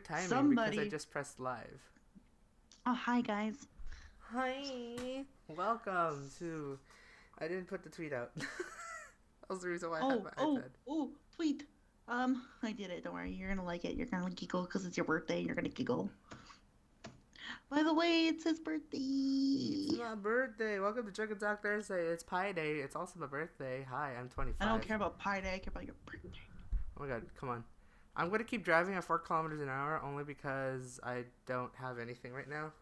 timing because I Somebody. just pressed live. Oh, hi guys. Hi, welcome to. I didn't put the tweet out. That was the reason why I had Oh, my oh, iPad. oh, tweet. I did it. Don't worry. You're gonna like it. You're gonna giggle because it's your birthday. And you're gonna giggle. By the way, it's his It's birthday. my birthday. Welcome to Chicken Talk Thursday. It's Pie Day. It's also my birthday. Hi, I'm I don't 25. care about Pi Day. I care about your birthday. Oh my god, come on. I'm gonna keep driving at 4 kilometers an hour only because I don't have anything right now.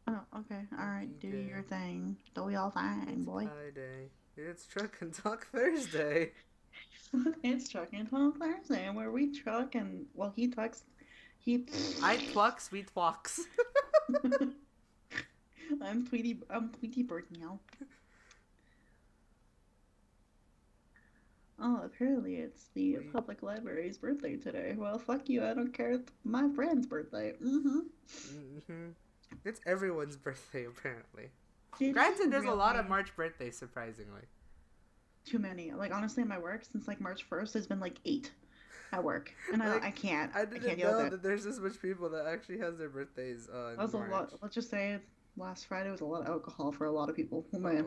Oh, okay. All right. Do Day. your thing. Do your thing, It's boy. Pie Day. It's Truck and Talk Thursday. It's Truck and Talk Thursday, where we truck and well, he talks. He. I pluck sweet walks. I'm Tweety. I'm Tweety Bird now. Oh, apparently it's the public library's birthday today. Well, fuck you. I don't care. It's my friend's birthday. It's everyone's birthday, apparently. Did Granted, you there's a lot of really? March birthdays, surprisingly. Too many. Like honestly, in my work since like March 1st, there's been like 8 at work, and Like, I can't. I I can't didn't deal with know it. that there's this much people that actually has their birthdays That on was a March. lot. Let's just say last Friday was a lot of alcohol for a lot of people. Oh Oh, man.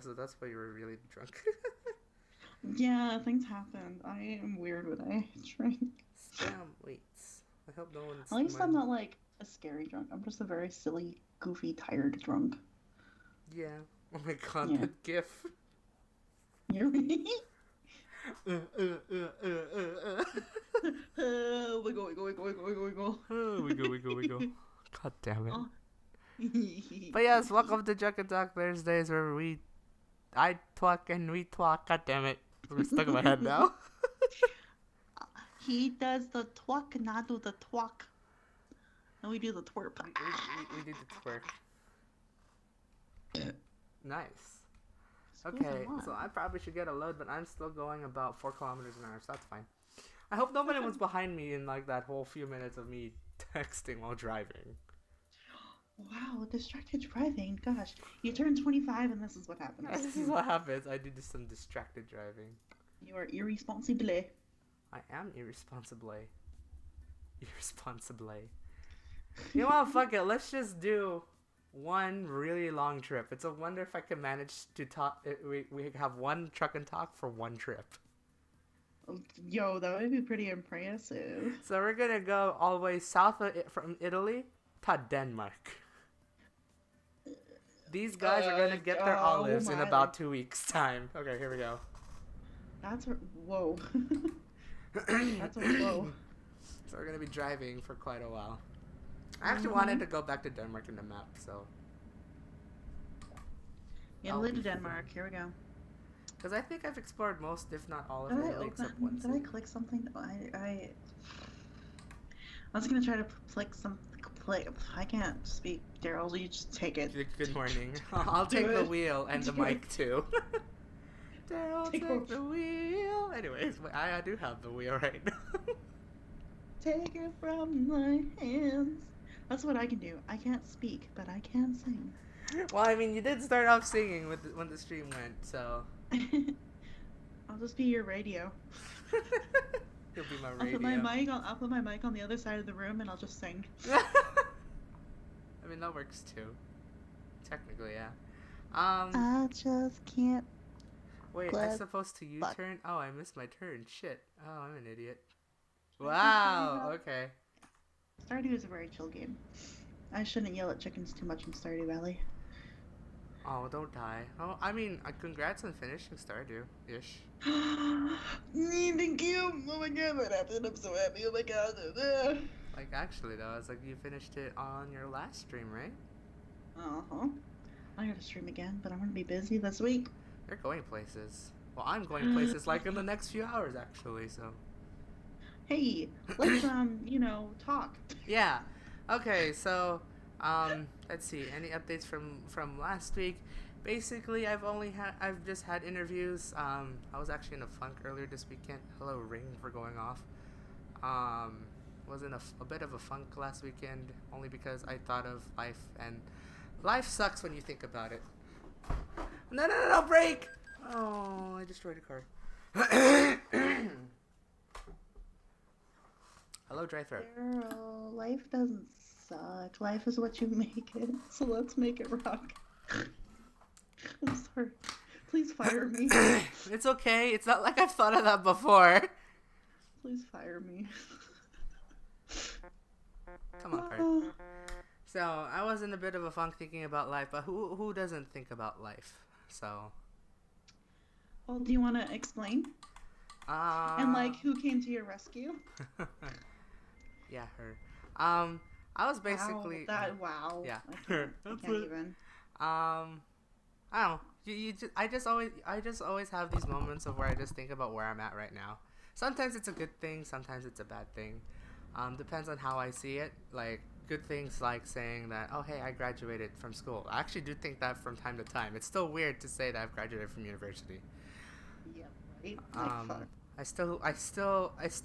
so that's why you were really drunk. Yeah, things happen. I am weird when I drink. Spam weights. I hope no one's At least I'm not like a scary drunk. I'm just a very silly, goofy, tired drunk. Yeah. Oh my god, Yeah. the gif. You're Uh, wiggle, wiggle, wiggle, wiggle, wiggle, wiggle. Oh, wiggle. God damn it. Oh. But yes, welcome to Junk and Talk Thursdays where I talk and we talk. God damn it. We're stuck in my head now. He does the twuck and I do the twuck. And we do the twerp. We did the twerk. Nice. School's Okay, on. so I probably should get a load, but I'm still going about 4 kilometers an hour, so that's fine. I hope nobody was behind me in like that whole few minutes of me texting while driving. Wow, distracted driving. Gosh, you turn 25 and this is what happens. This is what happens. I do some distracted driving. You are irresponsible. I am irresponsibly. Irresponsibly. You know what? Fuck it. Let's just do one really long trip. It's a wonder if I can manage to talk. We have one truck and talk for one trip. Yo, that would be pretty impressive. So we're gonna go all the way south from Italy to Denmark. These guys are gonna get their olives in my. about 2 weeks' time. Okay, here we go. That's a whoa. That's a whoa. So we're gonna be driving for quite a while. I actually wanted to go back to Denmark in the map, so. Italy to Denmark. Here we go. Because I think I've explored most, if not all of Did I Italy except open? one Did I city. click something? I was gonna try to click some. I can't speak. Daryl, you just take it. Good morning. I'll take the wheel and the mic too. Daryl, Take take the wheel. Anyways, I do have the wheel right now. Take it from my hands. That's what I can do. I can't speak, but I can sing. Well, I mean, you did start off singing when the stream went, so. I'll just be your radio. You'll be my I'll radio. put my mic on the other side of the room and I'll just sing. I mean, that works too. Technically, yeah. I just can't. Wait, Glad I'm supposed to fuck. U-turn? Oh, I missed my turn. Shit. Oh, I'm an idiot. Wow, okay. Stardew is a very chill game. I shouldn't yell at chickens too much in Stardew Valley. Oh, don't die. Oh, I mean, congrats on finishing Stardew-ish. Thank you! Oh my god, what happened? I'm so happy. Oh my god. Like, actually, though, it's like you finished it on your last stream, right? Uh-huh. I gotta stream again, but I'm gonna be busy this week. You're going places. Well, I'm going places, like, in the next few hours, actually, so. Hey, let's, talk. Yeah. Okay, so, let's see. Any updates from last week? Basically, I've just had interviews. I was actually in a funk earlier this weekend. Hello, Ring, for going off. Was in a bit of a funk last weekend, only because I thought of life, and life sucks when you think about it. No, break! Oh, I destroyed a car. Hello, dry throat. Daryl, life doesn't suck. Life is what you make it. So let's make it rock. I'm sorry. Please fire me. It's okay. It's not like I've thought of that before. Please fire me. Come on, Kurt. So I was in a bit of a funk thinking about life, but who doesn't think about life? So. Well, do you want to explain? And like, who came to your rescue? Yeah, her. I was basically. Wow. Yeah, I can't even. I don't know. I just always have these moments of where I just think about where I'm at right now. Sometimes it's a good thing, sometimes it's a bad thing. Depends on how I see it. Like good things like saying that, oh hey, I graduated from school. I actually do think that from time to time. It's still weird to say that I've graduated from university. Yeah, right. Like, fuck. I still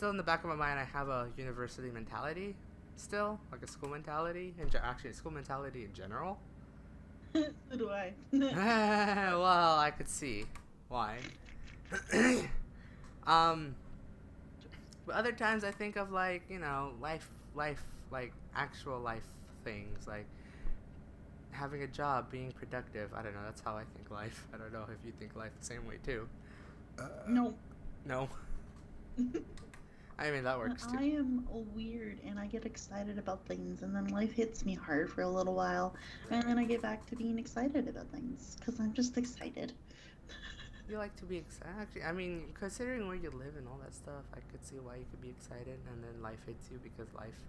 in the back of my mind I have a university mentality still, like a school mentality, and actually a school mentality in general. So do I. Well, I could see why. But other times I think of like, life, like actual life things, like having a job, being productive. I don't know. That's how I think life. I don't know if you think life the same way too. No. No. I mean, that works too. I am weird and I get excited about things and then life hits me hard for a little while and then I get back to being excited about things because I'm just excited. You like to be excited? Actually, I mean, considering where you live and all that stuff, I could see why you could be excited and then life hits you because life.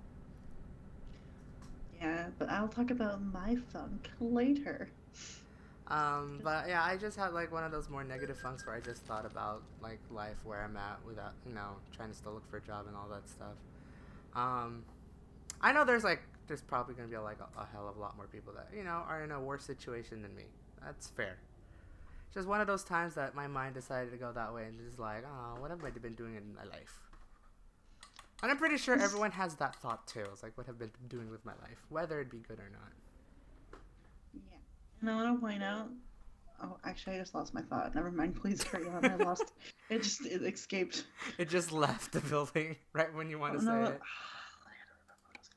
Yeah, but I'll talk about my funk later. But yeah, I just had like one of those more negative funks where I just thought about like life where I'm at without, trying to still look for a job and all that stuff. I know there's probably gonna be a hell of a lot more people that are in a worse situation than me. That's fair. Just one of those times that my mind decided to go that way and just like, oh, what have I been doing in my life? And I'm pretty sure everyone has that thought too. It's like, what have I been doing with my life, whether it be good or not. Yeah. And I want to point out. Oh, actually, I just lost my thought. Never mind. Please carry on. I lost. It escaped. It just left the building right when you want to say it. I don't remember what I was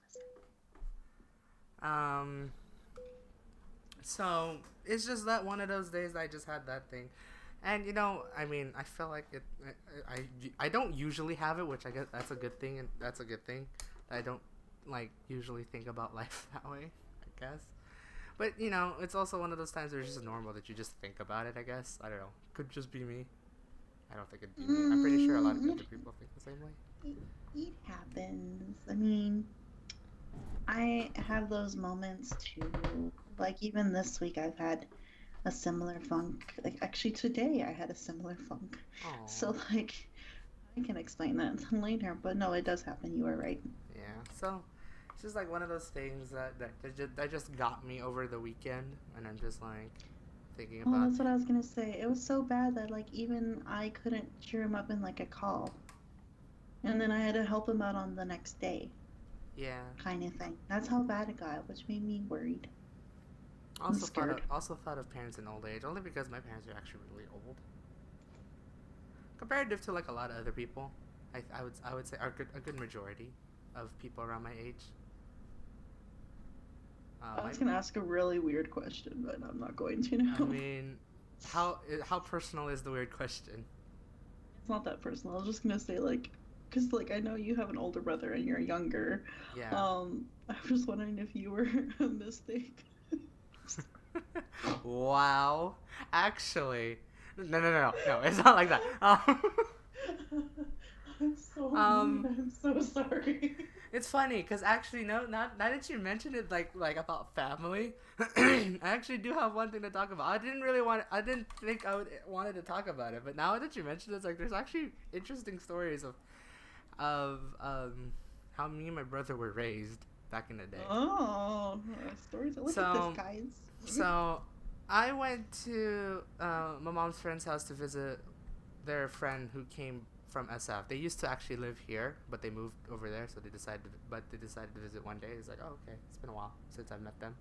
gonna say. So it's just that one of those days I just had that thing, and I mean, I feel like it. I don't usually have it, which I guess that's a good thing, and that's a good thing. I don't usually think about life that way, I guess. But it's also one of those times where it's just normal that you just think about it. I guess I don't know. Could just be me. I don't think it'd be me. I'm pretty sure a lot of other people think the same way. It happens. I mean, I have those moments too. Like even this week, I've had a similar funk. Like actually today, I had a similar funk. Aww. So like, I can explain that later. But no, it does happen. You are right. Yeah. So it's just like one of those things that just got me over the weekend, and I'm just like thinking about. Oh, that's what I was gonna say. It was so bad that like even I couldn't cheer him up in like a call, and then I had to help him out on the next day. Yeah. Kind of thing. That's how bad it got, which made me worried. Also thought of parents in old age, only because my parents are actually really old, comparative to like a lot of other people. I would say a good majority of people around my age. I was gonna ask a really weird question, but I'm not going to now. I mean, how personal is the weird question? It's not that personal. I was just gonna say because I know you have an older brother and you're younger. Yeah. I was just wondering if you were a mistake. Wow. Actually, no, it's not like that. I'm so mean. I'm so sorry. It's funny because actually, no, not that you mentioned it like about family. I actually do have one thing to talk about. I didn't think I wanted to talk about it, but now that you mentioned it, it's like there's actually interesting stories of how me and my brother were raised back in the day. Oh, stories. Look at this, guys. So, I went to my mom's friend's house to visit their friend who came from SF. They used to actually live here, but they moved over there, so they decided to visit one day. It's like, oh, okay, it's been a while since I've met them,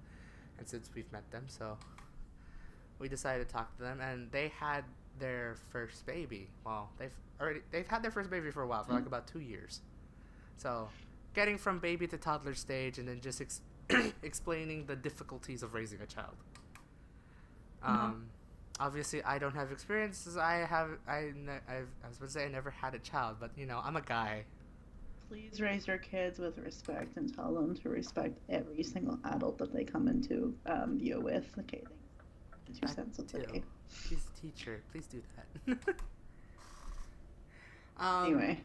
and since we've met them, so we decided to talk to them, and they had their first baby. Well, they've had their first baby for a while, for like about 2 years. So getting from baby to toddler stage, and then just explaining the difficulties of raising a child. Um, Obviously, I don't have experiences. I was going to say I never had a child, but I'm a guy. Please raise your kids with respect and tell them to respect every single adult that they come into view with. Okay, thanks. 2 cents of the Too. day. Please, teacher, please do that. Anyway.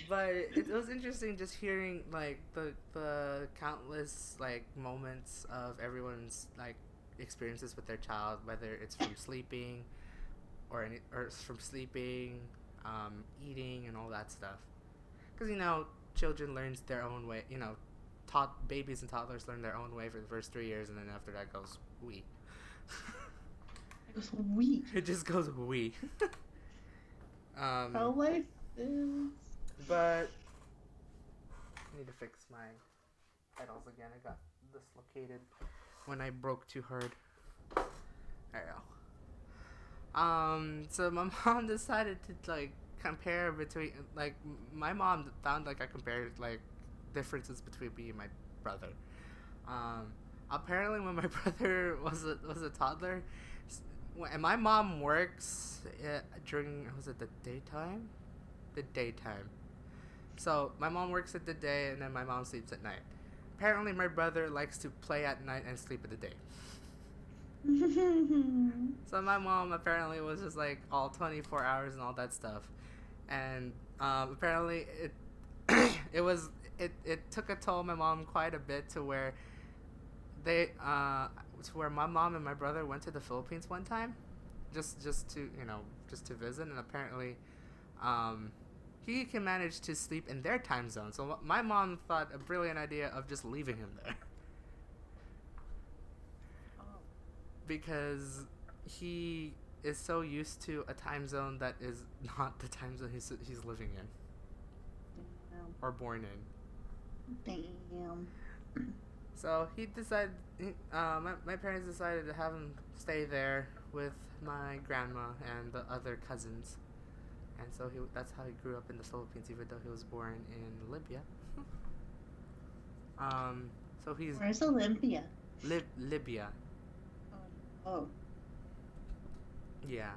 But it was interesting just hearing like the countless like moments of everyone's like experiences with their child, whether it's from sleeping or it's from sleeping, eating and all that stuff. Because children learns their own way. Babies and toddlers learn their own way for the first 3 years, and then after that goes we. It goes we. It just goes we. How life is. But I need to fix my pedals again. I got dislocated when I broke too hard. There you go. So my mom decided to like compare between like my mom found like I compared like differences between me and my brother. Apparently when my brother was a toddler, and my mom works during the daytime? The daytime. So my mom works at the day and then my mom sleeps at night. Apparently my brother likes to play at night and sleep at the day. So my mom apparently was just like all 24 hours and all that stuff. And apparently it took a toll on my mom quite a bit to where my mom and my brother went to the Philippines one time just to visit, and apparently he can manage to sleep in their time zone. So my mom thought a brilliant idea of just leaving him there. Because he is so used to a time zone that is not the time zone he's living in. Damn. Or born in. Damn. So he decided, my parents decided to have him stay there with my grandma and the other cousins. And so that's how he grew up in the Philippines, even though he was born in Libya. So he's... Where's Olympia? Libya. Oh. Yeah.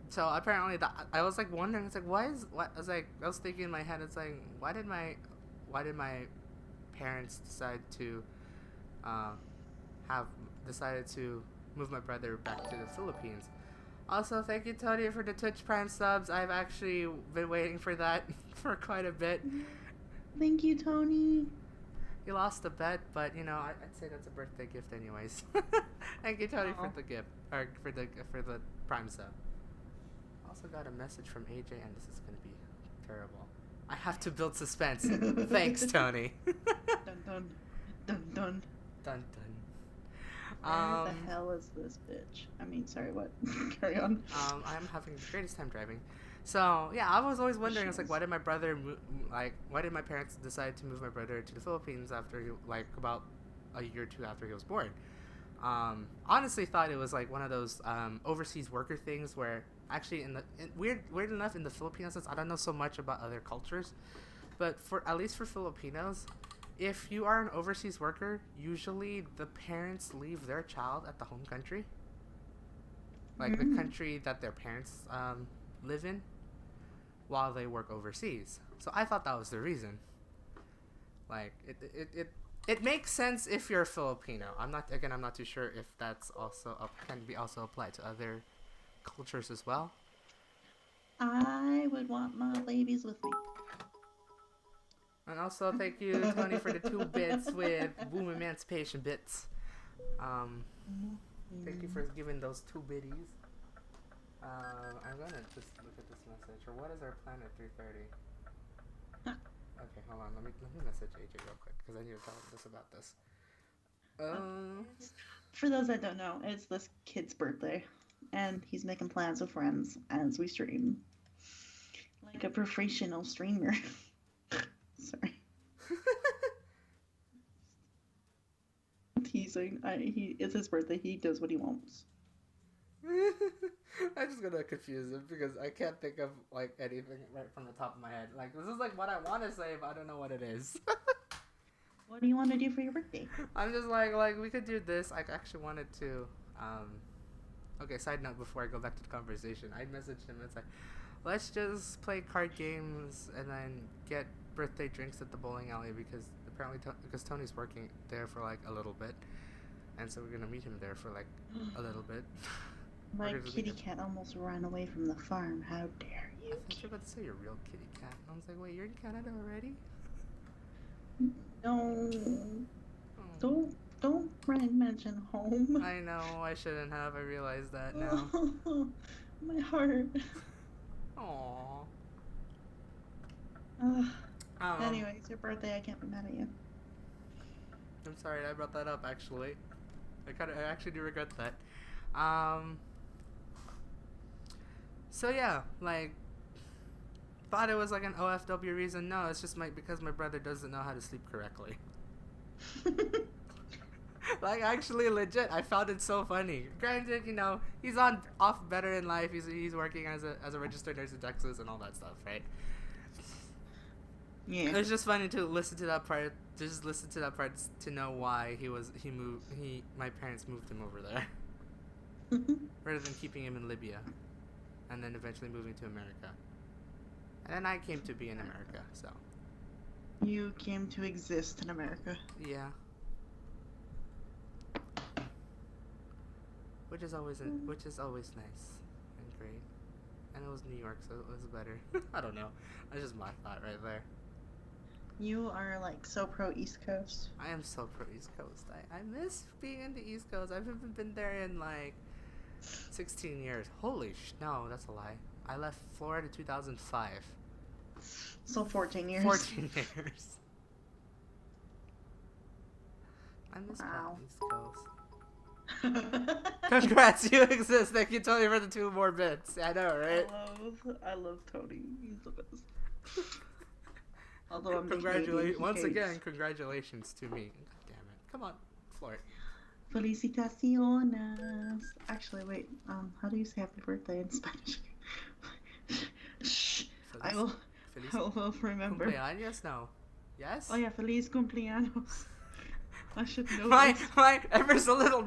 So apparently I was like wondering, it's like, I was thinking in my head, it's like, why did my parents decide to decided to move my brother back to the Philippines? Also, thank you, Tony, for the Twitch Prime subs. I've actually been waiting for that for quite a bit. Thank you, Tony. You lost a bet, but I'd say that's a birthday gift, anyways. Thank you, Tony, for the gift, or for the Prime sub. Also got a message from AJ, and this is gonna be terrible. I have to build suspense. Thanks, Tony. Dun dun dun dun. Dun dun. Where the hell is this bitch? I mean, sorry, what? Carry on. I'm having the greatest time driving. So yeah, I was always wondering. It's like, why did my parents decide to move my brother to the Philippines after about a year or two after he was born? Honestly, thought it was like one of those overseas worker things where actually weird enough in the Filipinos, I don't know so much about other cultures, but at least for Filipinos, if you are an overseas worker, usually the parents leave their child at the home country, like the country that their parents live in, while they work overseas. So I thought that was the reason. Like it makes sense if you're Filipino. I'm not too sure if that's also can be also applied to other cultures as well. I would want my babies with me. And also thank you, Tony, for the 2 bits with Boom Emancipation bits. Thank you for giving those 2 biddies. I'm gonna just look at this message. Or what is our plan at 3:30? Okay, hold on. Let me message AJ real quick because I need to tell him about this. For those that don't know, it's this kid's birthday, and he's making plans with friends as we stream, like a professional streamer. Sorry. Teasing. It's his birthday. He does what he wants. I just gonna confuse him because I can't think of like anything right from the top of my head. Like this is like what I want to say, but I don't know what it is. What do you want to do for your birthday? I'm just like we could do this. I actually wanted to. Okay, side note before I go back to the conversation, I messaged him and said, let's just play card games and then get birthday drinks at the bowling alley because apparently because Tony's working there for like a little bit, and so we're gonna meet him there for like a little bit. My kitty cat almost ran away from the farm. How dare you? I thought you were about to say your real kitty cat. And I was like, wait, you're in Canada already? No. Oh. Don't mention home. I know, I shouldn't have. I realize that now. My heart. Aww. Anyway, it's your birthday. I can't be mad at you. I'm sorry I brought that up. Actually, I actually do regret that. So yeah, like, thought it was like an OFW reason. No, it's just because my brother doesn't know how to sleep correctly. Like, actually, legit, I found it so funny. Granted, you know, he's off better in life. He's working as a registered nurse in Texas and all that stuff, right? Yeah. It's just funny to listen to that part. Just listen to that part to know why my parents moved him over there rather than keeping him in Libya, and then eventually moving to America. And then I came to be in America, so. You came to exist in America. Yeah. Which is always nice and great. And it was New York, so it was better. I don't know. That's just my thought right there. You are like so pro East Coast. I am so pro East Coast. I miss being in the East Coast. I haven't been there in like 16 years. No, that's a lie. I left Florida 2005. So 14 years. 14 years. I miss Wow. East Coast. Congrats, you exist. Thank you, Tony, for the 2 more bits. I know, right? I love Tony. He's the best. Although I'm congratulations to me. God damn it. Come on, floor it. Felicitaciones. Actually, wait. How do you say happy birthday in Spanish? Shh. I will remember. Cumpleaños? No. Yes? Oh yeah, feliz cumpleaños. I should know my ever so little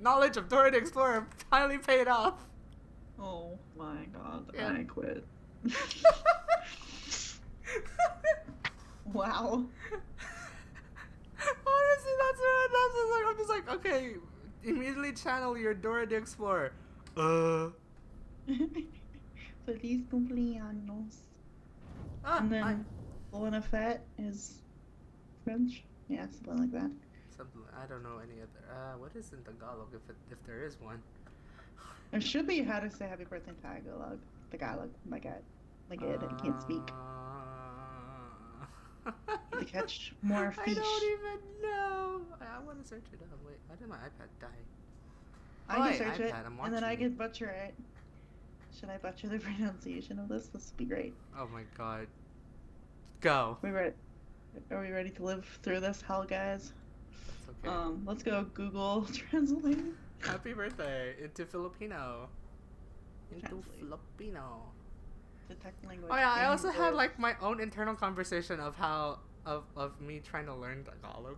knowledge of Dora the Explorer finally paid off. Oh my god, Yeah. I quit. Wow. Honestly, that's like, I'm just like, okay, immediately channel your Dora the Explorer. Feliz cumpleaños. And then Bonafet is French? Yeah, something like that. I don't know any other. What is in Tagalog if there is one? There should be how to say happy birthday in Tagalog. Tagalog, my god. Like I can't speak. To catch more fish. I don't even know. I want to search it up. Wait, why did my iPad die? I can search it, and then I can butcher it. Should I butcher the pronunciation of this? This would be great. Oh my god. Go. Are we ready to live through this hell, guys? That's okay. Let's go Google Translate. Happy birthday into Filipino. Translate. Filipino. Detect language. Oh yeah, I also had like my own internal conversation of how of me trying to learn Tagalog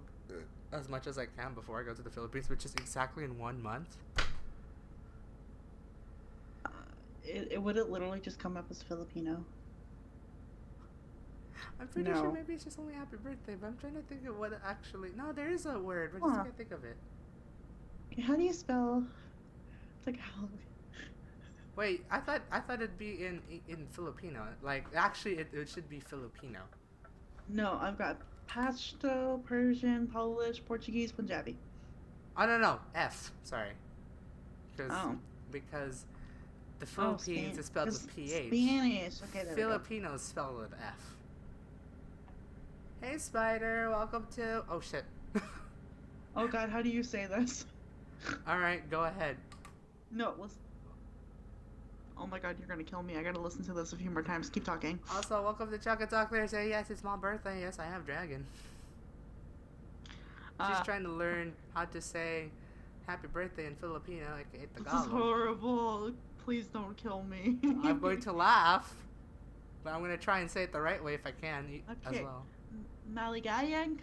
as much as I can before I go to the Philippines, which is exactly in 1 month. Would it literally just come up as Filipino? I'm pretty sure maybe it's just only happy birthday, but I'm trying to think of what it actually. No, there is a word. I just can't think of it. How do you spell Tagalog? Wait, I thought it'd be in Filipino. Like actually, it should be Filipino. No, I've got Pashto, Persian, Polish, Portuguese, Punjabi. Oh no, F. Sorry. Because the Philippines is spelled with PH. Spanish. Okay, there Filipino is spelled with F. Hey Spider, welcome to. Oh shit. Oh god, how do you say this? All right, go ahead. No, listen. Oh my god, you're gonna kill me. I gotta listen to this a few more times. Keep talking. Also, welcome to Chocolate Talker. Say yes, it's my birthday. Yes, I have dragon. She's trying to learn how to say happy birthday in Filipino, like Tagalog. This is horrible. Please don't kill me. I'm going to laugh, but I'm going to try and say it the right way if I can as Okay. well. Maligayang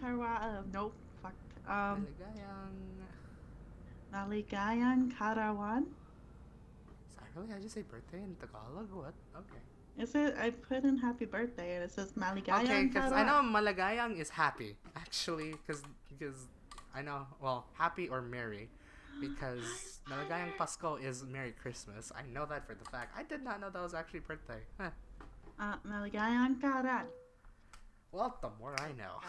nope. Fuck. Maligayang. Maligayang Karawan? Sorry, really? I just say birthday in Tagalog? What? Okay. Is it? I put in happy birthday and it says Maligayang Okay, because I Karawan. know Maligayang is happy, actually, because I know, well, happy or merry, because Maligayang Pasko is Merry Christmas. I know that for the fact. I did not know that was actually birthday. Huh. Maligayang Karan. Well, the more I know.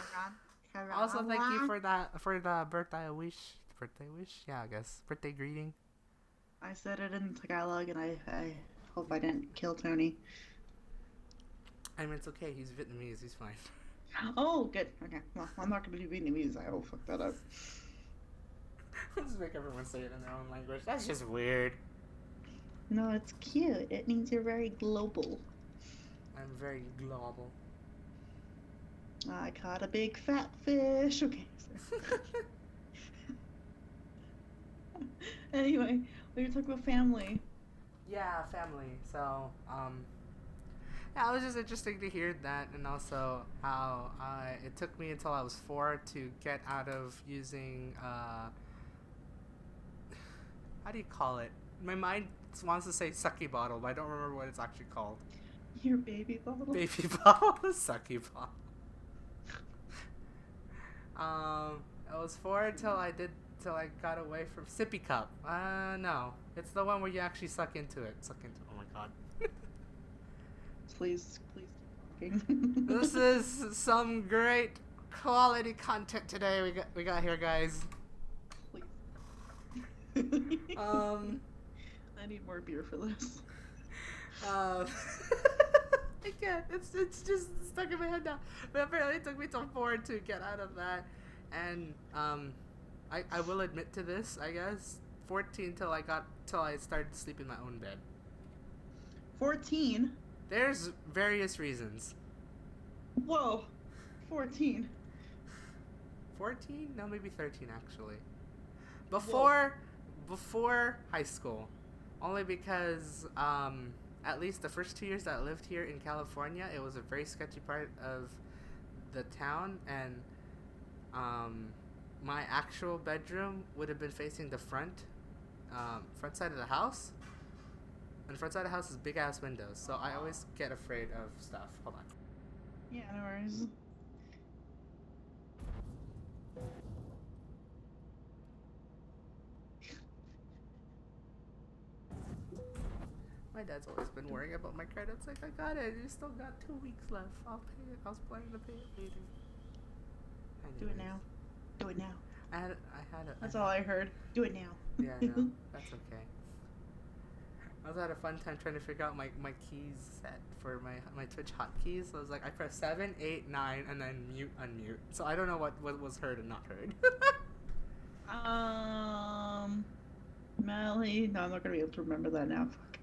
Karan. Also, thank you for the birthday wish. Birthday wish? Yeah, I guess. Birthday greeting. I said it in Tagalog and I hope I didn't kill Tony. I mean, it's okay. He's Vietnamese. He's fine. Oh, good. Okay. Well, I'm not going to do Vietnamese. I will fuck that up. Just make everyone say it in their own language. That's just weird. No, it's cute. It means you're very global. I'm very global. I caught a big fat fish. Okay. Anyway, we were talking about family. Yeah, family. So, yeah, it was just interesting to hear that, and also how it took me until I was 4 to get out of using, how do you call it? My mind wants to say sucky bottle, but I don't remember what it's actually called. Your baby bottle? Baby bottle? Sucky bottle. I was 4 till I got away from sippy cup. No. It's the one where you actually suck into it. Oh my god. Please keep talking. This is some great quality content today we got here, guys. Please. I need more beer for this. I can't. It's just stuck in my head now. But apparently it took me till 4 to get out of that. And I will admit to this, I guess. 14 till I started to sleep in my own bed. 14? There's various reasons. Whoa. 14. 14? No, maybe 13 actually. Before high school. Only because at least the first 2 years that I lived here in California, it was a very sketchy part of the town, and my actual bedroom would have been facing the front side of the house. And the front side of the house is big ass windows, so I always get afraid of stuff. Hold on. Yeah, no worries. My dad's always been worrying about my credits. Like, I got it. You still got 2 weeks left. I'll pay it. I was planning to pay it later. Anyways. Do it now. Do it now. I had That's all I heard. Do it now. Yeah, no, that's okay. I also had a fun time trying to figure out my keys set for my Twitch hotkeys. So I was like, I pressed 7, 8, 9, and then mute, unmute. So I don't know what was heard and not heard. Mally. No, I'm not gonna be able to remember that now. Fuck.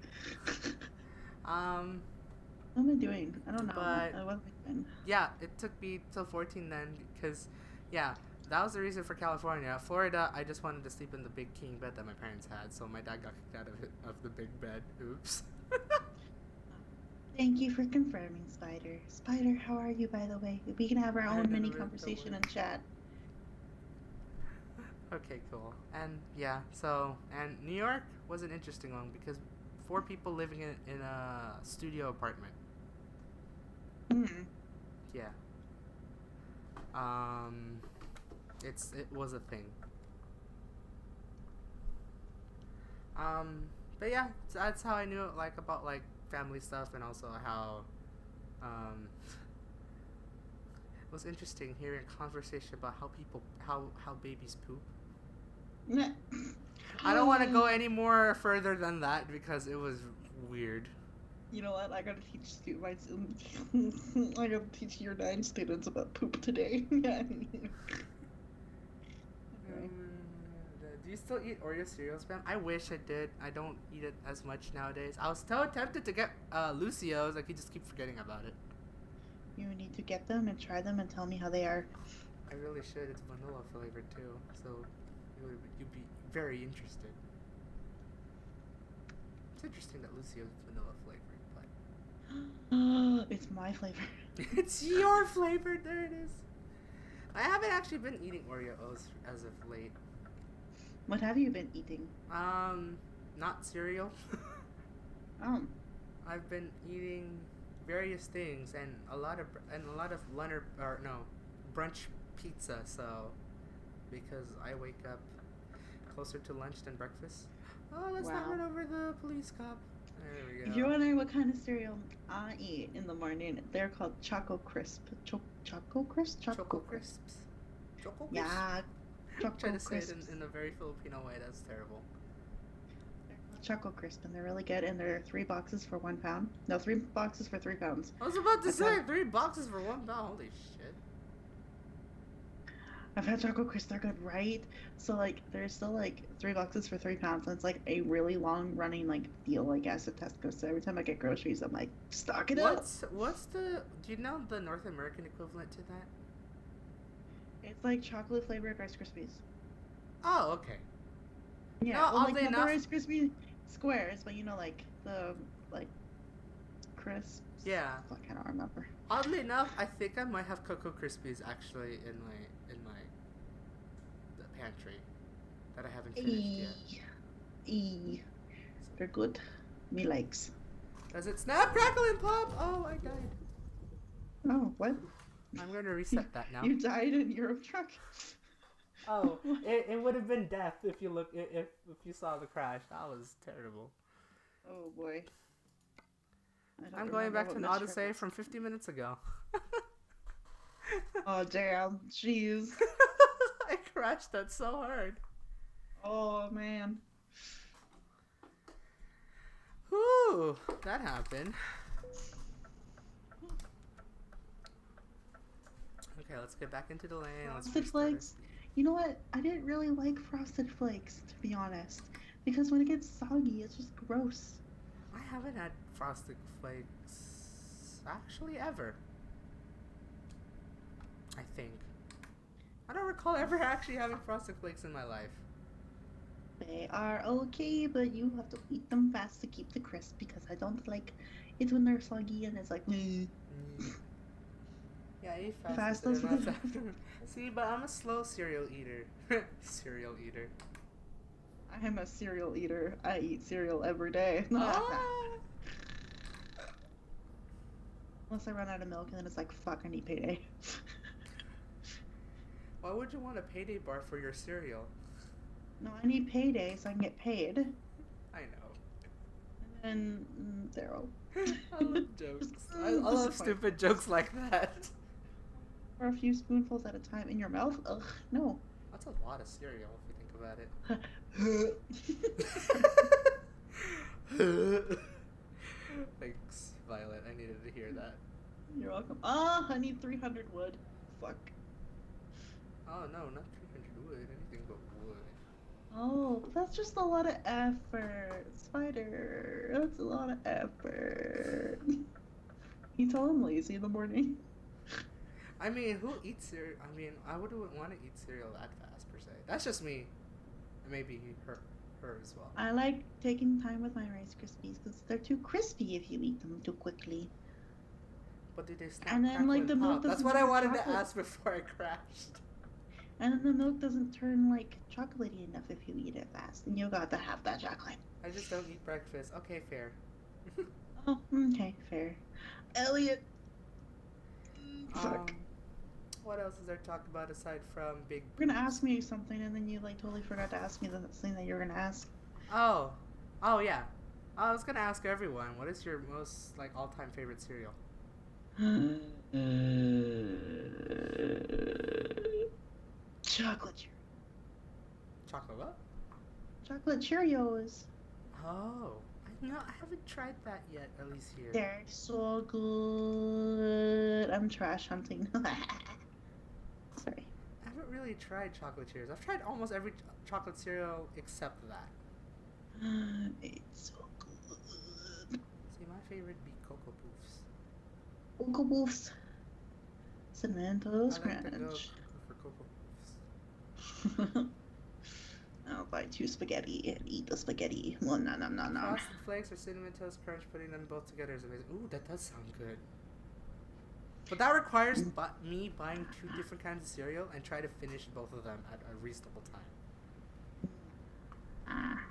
What am I doing? I don't know. But what am I doing? Yeah, it took me till 14 then, because yeah, that was the reason for California. Florida, I just wanted to sleep in the big king bed that my parents had, so my dad got kicked out of the big bed. Oops. Thank you for confirming, Spider. Spider, how are you, by the way? We can have our own mini conversation and chat. Okay, cool. And yeah, and New York was an interesting one because 4 people living in a studio apartment. Yeah. It was a thing. But yeah, so that's how I knew about family stuff, and also how it was interesting hearing a conversation about how babies poop. I don't want to go any more further than that because it was weird. You know what? I gotta teach your 9 students about poop today. Yeah. Do you still eat Oreo cereal, Spam? I wish I did. I don't eat it as much nowadays. I was so tempted to get Lucio's. I could just keep forgetting about it. You need to get them and try them and tell me how they are. I really should. It's vanilla flavored too, so you'd be very interested. It's interesting that Lucio's vanilla flavored, but It's my flavor. it's your flavor. There it is. I haven't actually been eating Oreos as of late. What have you been eating? Not cereal. Oh, I've been eating various things and a lot of brunch pizza. So because I wake up closer to lunch than breakfast. Oh, let's not wow. run over the police cop. There we go. If you're wondering what kind of cereal I eat in the morning, they're called Choco Crisp. Choco Crisp? Choco Crisps. Choco Crisps? Yeah, I'm trying Choco to say it Crisps. in a very Filipino way. That's terrible. They're called Choco Crisp, and they're really good. And they're 3 boxes for £1. No, 3 boxes for £3. I was about to I've say had- 3 boxes for £1. Holy shit. I've had Choco Crisp. They're good, right? So like, there's still like 3 boxes for £3, and it's like a really long running like deal, I guess, at Tesco. So every time I get groceries, I'm like, stock it up. What's the? Do you know the North American equivalent to that? It's like chocolate flavored Rice Krispies. Oh, okay. Yeah, No, well, like oddly not the enough- Rice Krispie squares, but you know, like the crisps. Yeah. Fuck, I don't remember. Oddly enough, I think I might have Cocoa Krispies actually in my the pantry that I haven't finished yet. They're good. Me likes. Does it snap, crackle, and pop? Oh, I died. Oh, what? I'm going to reset that now. You died in your truck. Oh, it would have been death if you if you saw the crash. That was terrible. Oh boy. I'm going back to an autosave from 50 minutes ago. Oh damn, jeez. I crashed that so hard. Oh man. Whew, that happened. Okay, let's get back into the lane. Let's Frosted restart Flakes. You know what? I didn't really like Frosted Flakes, to be honest. Because when it gets soggy, it's just gross. I haven't had Frosted Flakes actually ever. I think. I don't recall ever actually having Frosted Flakes in my life. They are okay, but you have to eat them fast to keep the crisp because I don't like it when they're soggy and it's like. Mm. Yeah, I eat fast. Fast instead of as- not fast. See, but I'm a slow cereal eater. Cereal eater. I am a cereal eater. I eat cereal every day. Ah! Unless I run out of milk and then it's like, fuck, I need payday. Why would you want a payday bar for your cereal? No, I need payday so I can get paid. I know. And then Daryl. I love jokes. I love stupid jokes like that. For a few spoonfuls at a time in your mouth? Ugh, no. That's a lot of cereal if you think about it. Thanks, Violet. I needed to hear that. You're welcome. Ah, I need 300 wood. Fuck. Oh no, not 300 wood. Anything but wood. Oh, that's just a lot of effort. Spider, that's a lot of effort. You tell I'm lazy in the morning. I mean, who eats cereal? I mean, I wouldn't want to eat cereal that fast per se. That's just me. Maybe her as well. I like taking time with my Rice Krispies because they're too crispy if you eat them too quickly. But do they snap, And then, crackle, like, and the milk pop? That's doesn't what I turn wanted to chocolate. ask before I crashed. And then the milk doesn't turn like chocolatey enough if you eat it fast. And you got to have that chocolate. I just don't eat breakfast. Okay, fair. Oh, okay, fair. Elliot. Fuck. What else is there to talk about aside from big? You're gonna ask me something and then you like totally forgot to ask me the thing that you're gonna ask. Oh yeah. I was gonna ask everyone, what is your most like all-time favorite cereal? Chocolate Cheerios. Chocolate what? Chocolate Cheerios. Oh, I haven't tried that yet. At least here. They're so good. I'm trash hunting. Sorry. I haven't really tried chocolate Cheerios. I've tried almost every chocolate cereal except that. It's so good. See, my favorite be Cocoa Poofs. Cocoa Poofs. Cinnamon Toast I like to go Crunch. for Cocoa Poofs. Oh buy 2 spaghetti and eat the spaghetti. Well, no, no, no, no. Frosted Flakes or Cinnamon Toast Crunch, putting them both together is amazing. Ooh, that does sound good. But that requires me buying 2 different kinds of cereal and try to finish both of them at a reasonable time. Ah.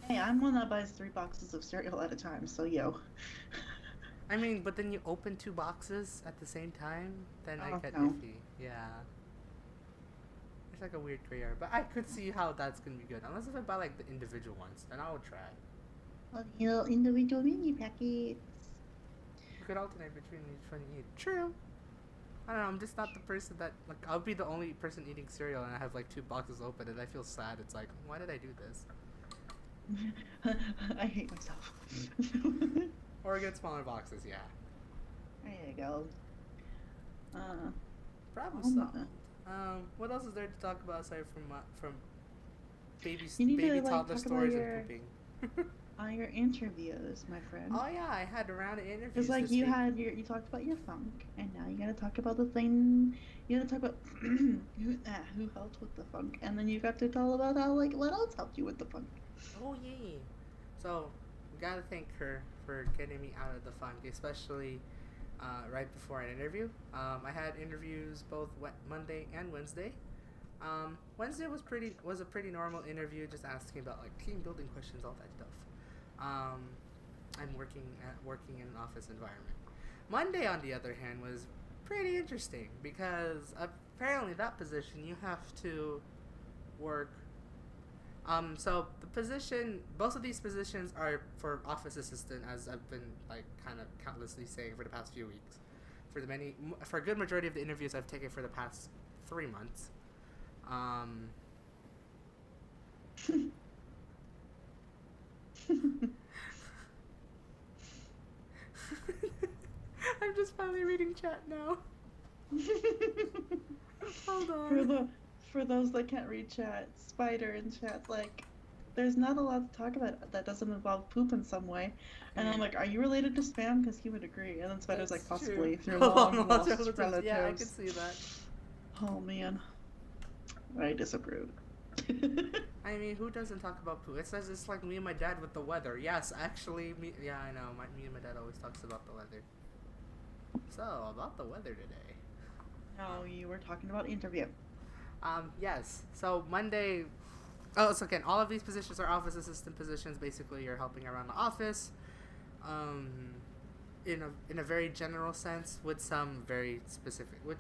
Hey, I'm one that buys 3 boxes of cereal at a time, so yo. I mean, but then you open 2 boxes at the same time, then I get no. iffy. Yeah. It's like a weird gray area. But I could see how that's going to be good. Unless if I buy like the individual ones, then I would try. Well, individual mini packets. You could alternate between each one you eat. True. I don't know, I'm just not the person that, like, I'll be the only person eating cereal and I have like 2 boxes open and I feel sad. It's like, why did I do this? I hate myself. Or get smaller boxes, yeah. There you go. Problem Oh solved. my- What else is there to talk about aside from baby You need to, baby like, toddler talk stories about and pooping? Your interviews, my friend. Oh yeah, I had a round of interviews. It's like this you week. you talked about your funk, and now you gotta talk about the thing. You gotta talk about who helped with the funk, and then you got to tell about how, like, what else helped you with the funk. Oh yeah. So, gotta thank her for getting me out of the funk, especially right before an interview. I had interviews both Monday and Wednesday. Wednesday was a pretty normal interview, just asking about like team building questions, all that stuff. I'm working in an office environment. Monday, on the other hand, was pretty interesting because apparently that position you have to work. So the position, both of these positions are for office assistant, as I've been like kind of countlessly saying for the past few weeks. For a good majority of the interviews I've taken for the past 3 months. I'm just finally reading chat now. Hold on. For those that can't read chat, Spider in chat, like, there's not a lot to talk about that doesn't involve poop in some way. And I'm like, are you related to Spam? Because he would agree. And then Spider's That's like, possibly, true. through long lost relatives. relatives. Yeah, I can see that. Oh man, I disapprove. I mean, who doesn't talk about poo? It says it's like me and my dad with the weather. Yes, actually, yeah, I know. Me and my dad always talks about the weather. So, about the weather today. No, you were talking about interview. Yes. So Monday. Oh, so again, all of these positions are office assistant positions. Basically, you're helping around the office, in a very general sense, with some very specific, with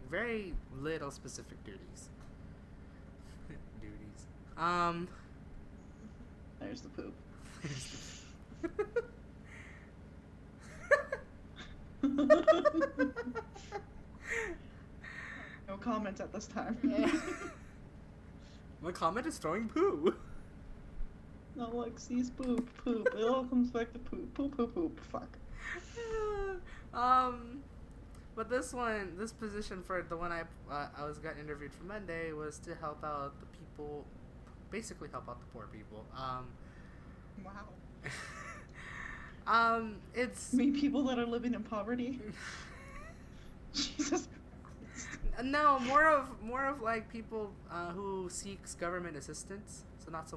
very little specific duties. There's the poop. No comment at this time. My comment is throwing poo. No, like, sees poop. It all comes back to poop. Poop. Fuck. But this position for the one I got interviewed for Monday was to help out the people, basically help out the poor people. Wow. It's. You mean people that are living in poverty? Jesus. No, more of like people who seeks government assistance. So not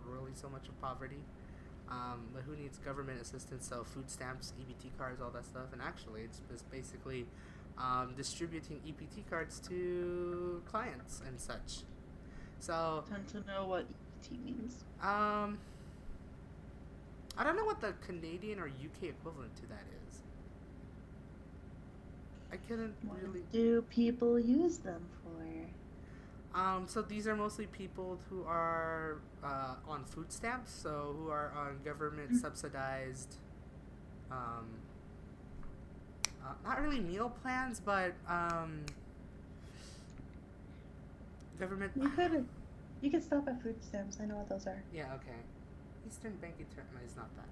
really so much of poverty, but who needs government assistance. So food stamps, EBT cards, all that stuff. And actually, it's basically distributing EBT cards to clients and such. So Tend to know what EBT means. I don't know what the Canadian or UK equivalent to that is. I couldn't really. What do people use them for? So these are mostly people who are on food stamps, so who are on government subsidized, not really meal plans, but government. You could stop at food stamps. I know what those are. Yeah. Okay. Eastern banking term is not that.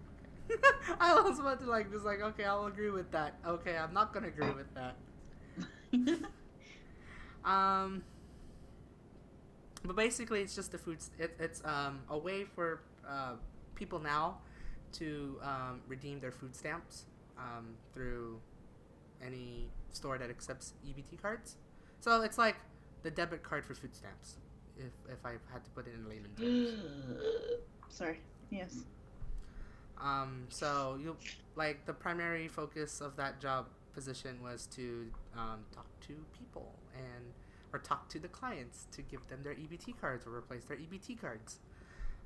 Okay. I was about to okay, I'll agree with that. Okay, I'm not gonna agree with that. But basically, it's just the food. It's a way for people now to redeem their food stamps through any store that accepts EBT cards. So it's like the debit card for food stamps. if I had to put it in layman terms. Sorry. Yes. So you like the primary focus of that job position was to talk to people or talk to the clients to give them their EBT cards or replace their EBT cards.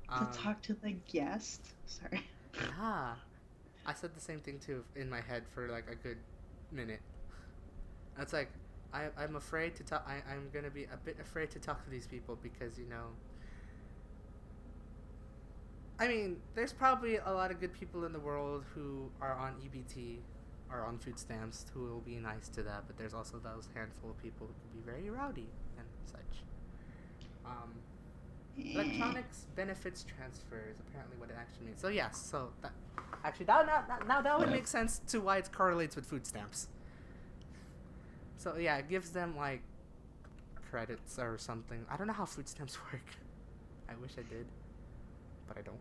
To talk to the guest. Sorry. Yeah, I said the same thing too in my head for like a good minute. It's like I'm afraid to talk. I'm gonna be a bit afraid to talk to these people because I mean, there's probably a lot of good people in the world who are on EBT or on food stamps who will be nice to that, but there's also those handful of people who can be very rowdy and such. Electronics benefits transfer is apparently what it actually means. So yes, that would make sense to why it correlates with food stamps. So yeah, it gives them like credits or something. I don't know how food stamps work. I wish I did, but I don't.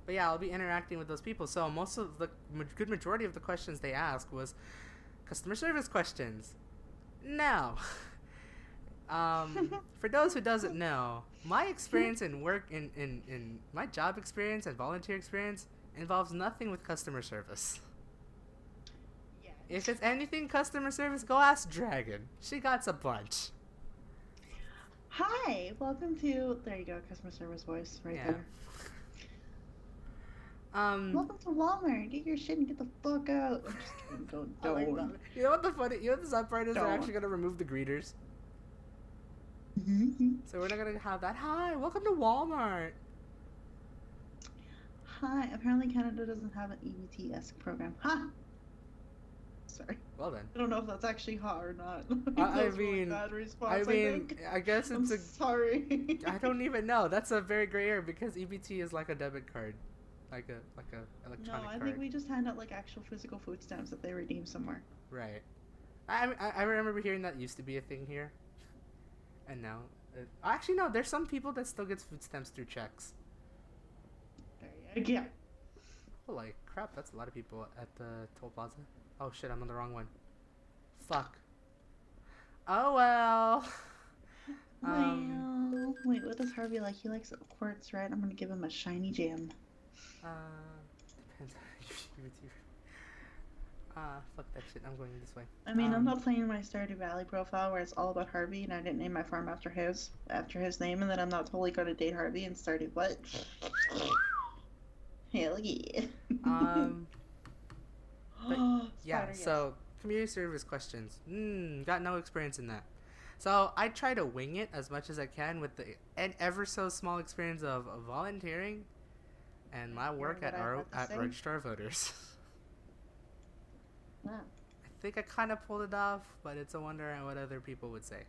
But yeah, I'll be interacting with those people. So most of the good majority of the questions they asked was customer service questions. Now, for those who doesn't know, my experience in work in my job experience and volunteer experience involves nothing with customer service. Yeah. If it's anything customer service, go ask Dragon. She got a bunch. Hi, welcome to. There you go, customer service voice right Yeah. there. Welcome to Walmart. Get your shit and get the fuck out. I'm just kidding. Don't. Oh my God. You know what the sad part is? They're Don't. actually gonna remove the greeters. Mm-hmm. So we're not gonna have that. Hi, welcome to Walmart. Hi. Apparently, Canada doesn't have an EBT-esque program. Ha. Sorry. Well then. I don't know if that's actually hot or not. I That's really mean, bad response, I think. I guess I'm it's sorry. I don't even know. That's a very gray area because EBT is like a debit card, like a electronic No, I card. think we just hand out like actual physical food stamps that they redeem somewhere. Right. I remember hearing that used to be a thing here, and now actually no. There's some people that still gets food stamps through checks. There you go. Holy crap! That's a lot of people at the toll plaza. Oh shit! I'm on the wrong one. Fuck. Oh well. Well, wait, what does Harvey like? He likes quartz, right? I'm gonna give him a shiny gem. Depends on your fuck that shit. I'm going this way. I mean, I'm not playing my Stardew Valley profile where it's all about Harvey and I didn't name my farm after his name, and then I'm not totally gonna date Harvey and Stardew what? Hell yeah. But yeah, Spider, yes. so community service questions. Got no experience in that. So I try to wing it as much as I can with the ever so small experience of volunteering and my work at Registrar of Voters. Wow. I think I kind of pulled it off, but it's a wonder at what other people would say.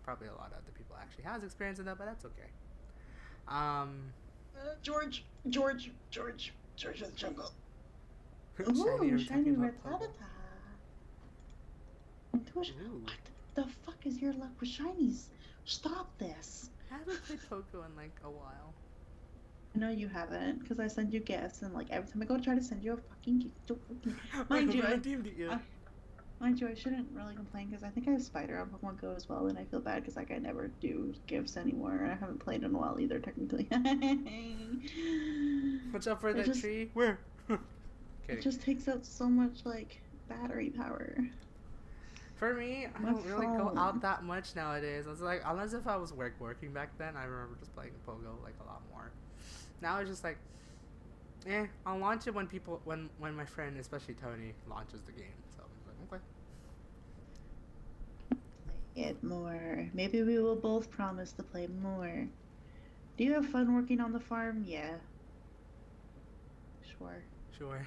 Probably a lot of other people actually has experience in that, but that's okay. George of the Jungle. Shiny, Ooh, are we shiny talking red about Pogo? Rattata. What the fuck is your luck with shinies? Stop this. I haven't played Pogo in like a while. I know you haven't, because I send you gifts, and like every time I go to try to send you a fucking gift, mind you, I shouldn't really complain because I think I have Spider on Pokemon Go as well, and I feel bad because like I never do gifts anymore, and I haven't played in a while either, technically. Watch out for It that just- tree. Where? It Kidding. just takes out so much like battery power. For me, I My don't really go phone. out that much nowadays. I was like, unless if I was working back then, I remember just playing Pogo like a lot more. Now it's just like, I'll launch it when my friend, especially Tony, launches the game. So I'm like, okay. Play it more. Maybe we will both promise to play more. Do you have fun working on the farm? Yeah. Sure.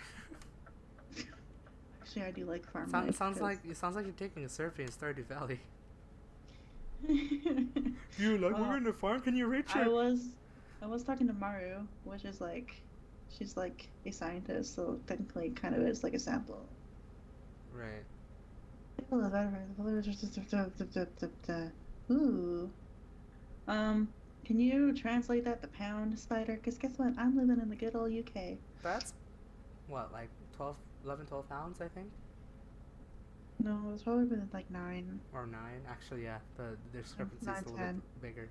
Actually, I do like farm life. Sounds like you're taking a survey in Stardew Valley. Do You like working on the farm? Can you reach I it? was talking to Maru, which is like, she's like a scientist, so technically kind of is like a sample. Right. Ooh. Can you translate that to pound, Spider? Because guess what? I'm living in the good old UK. That's what, like 12 pounds, I think. No, it's probably been like 9. Or 9? Actually, yeah. The discrepancy is 9, a little 10. bit bigger.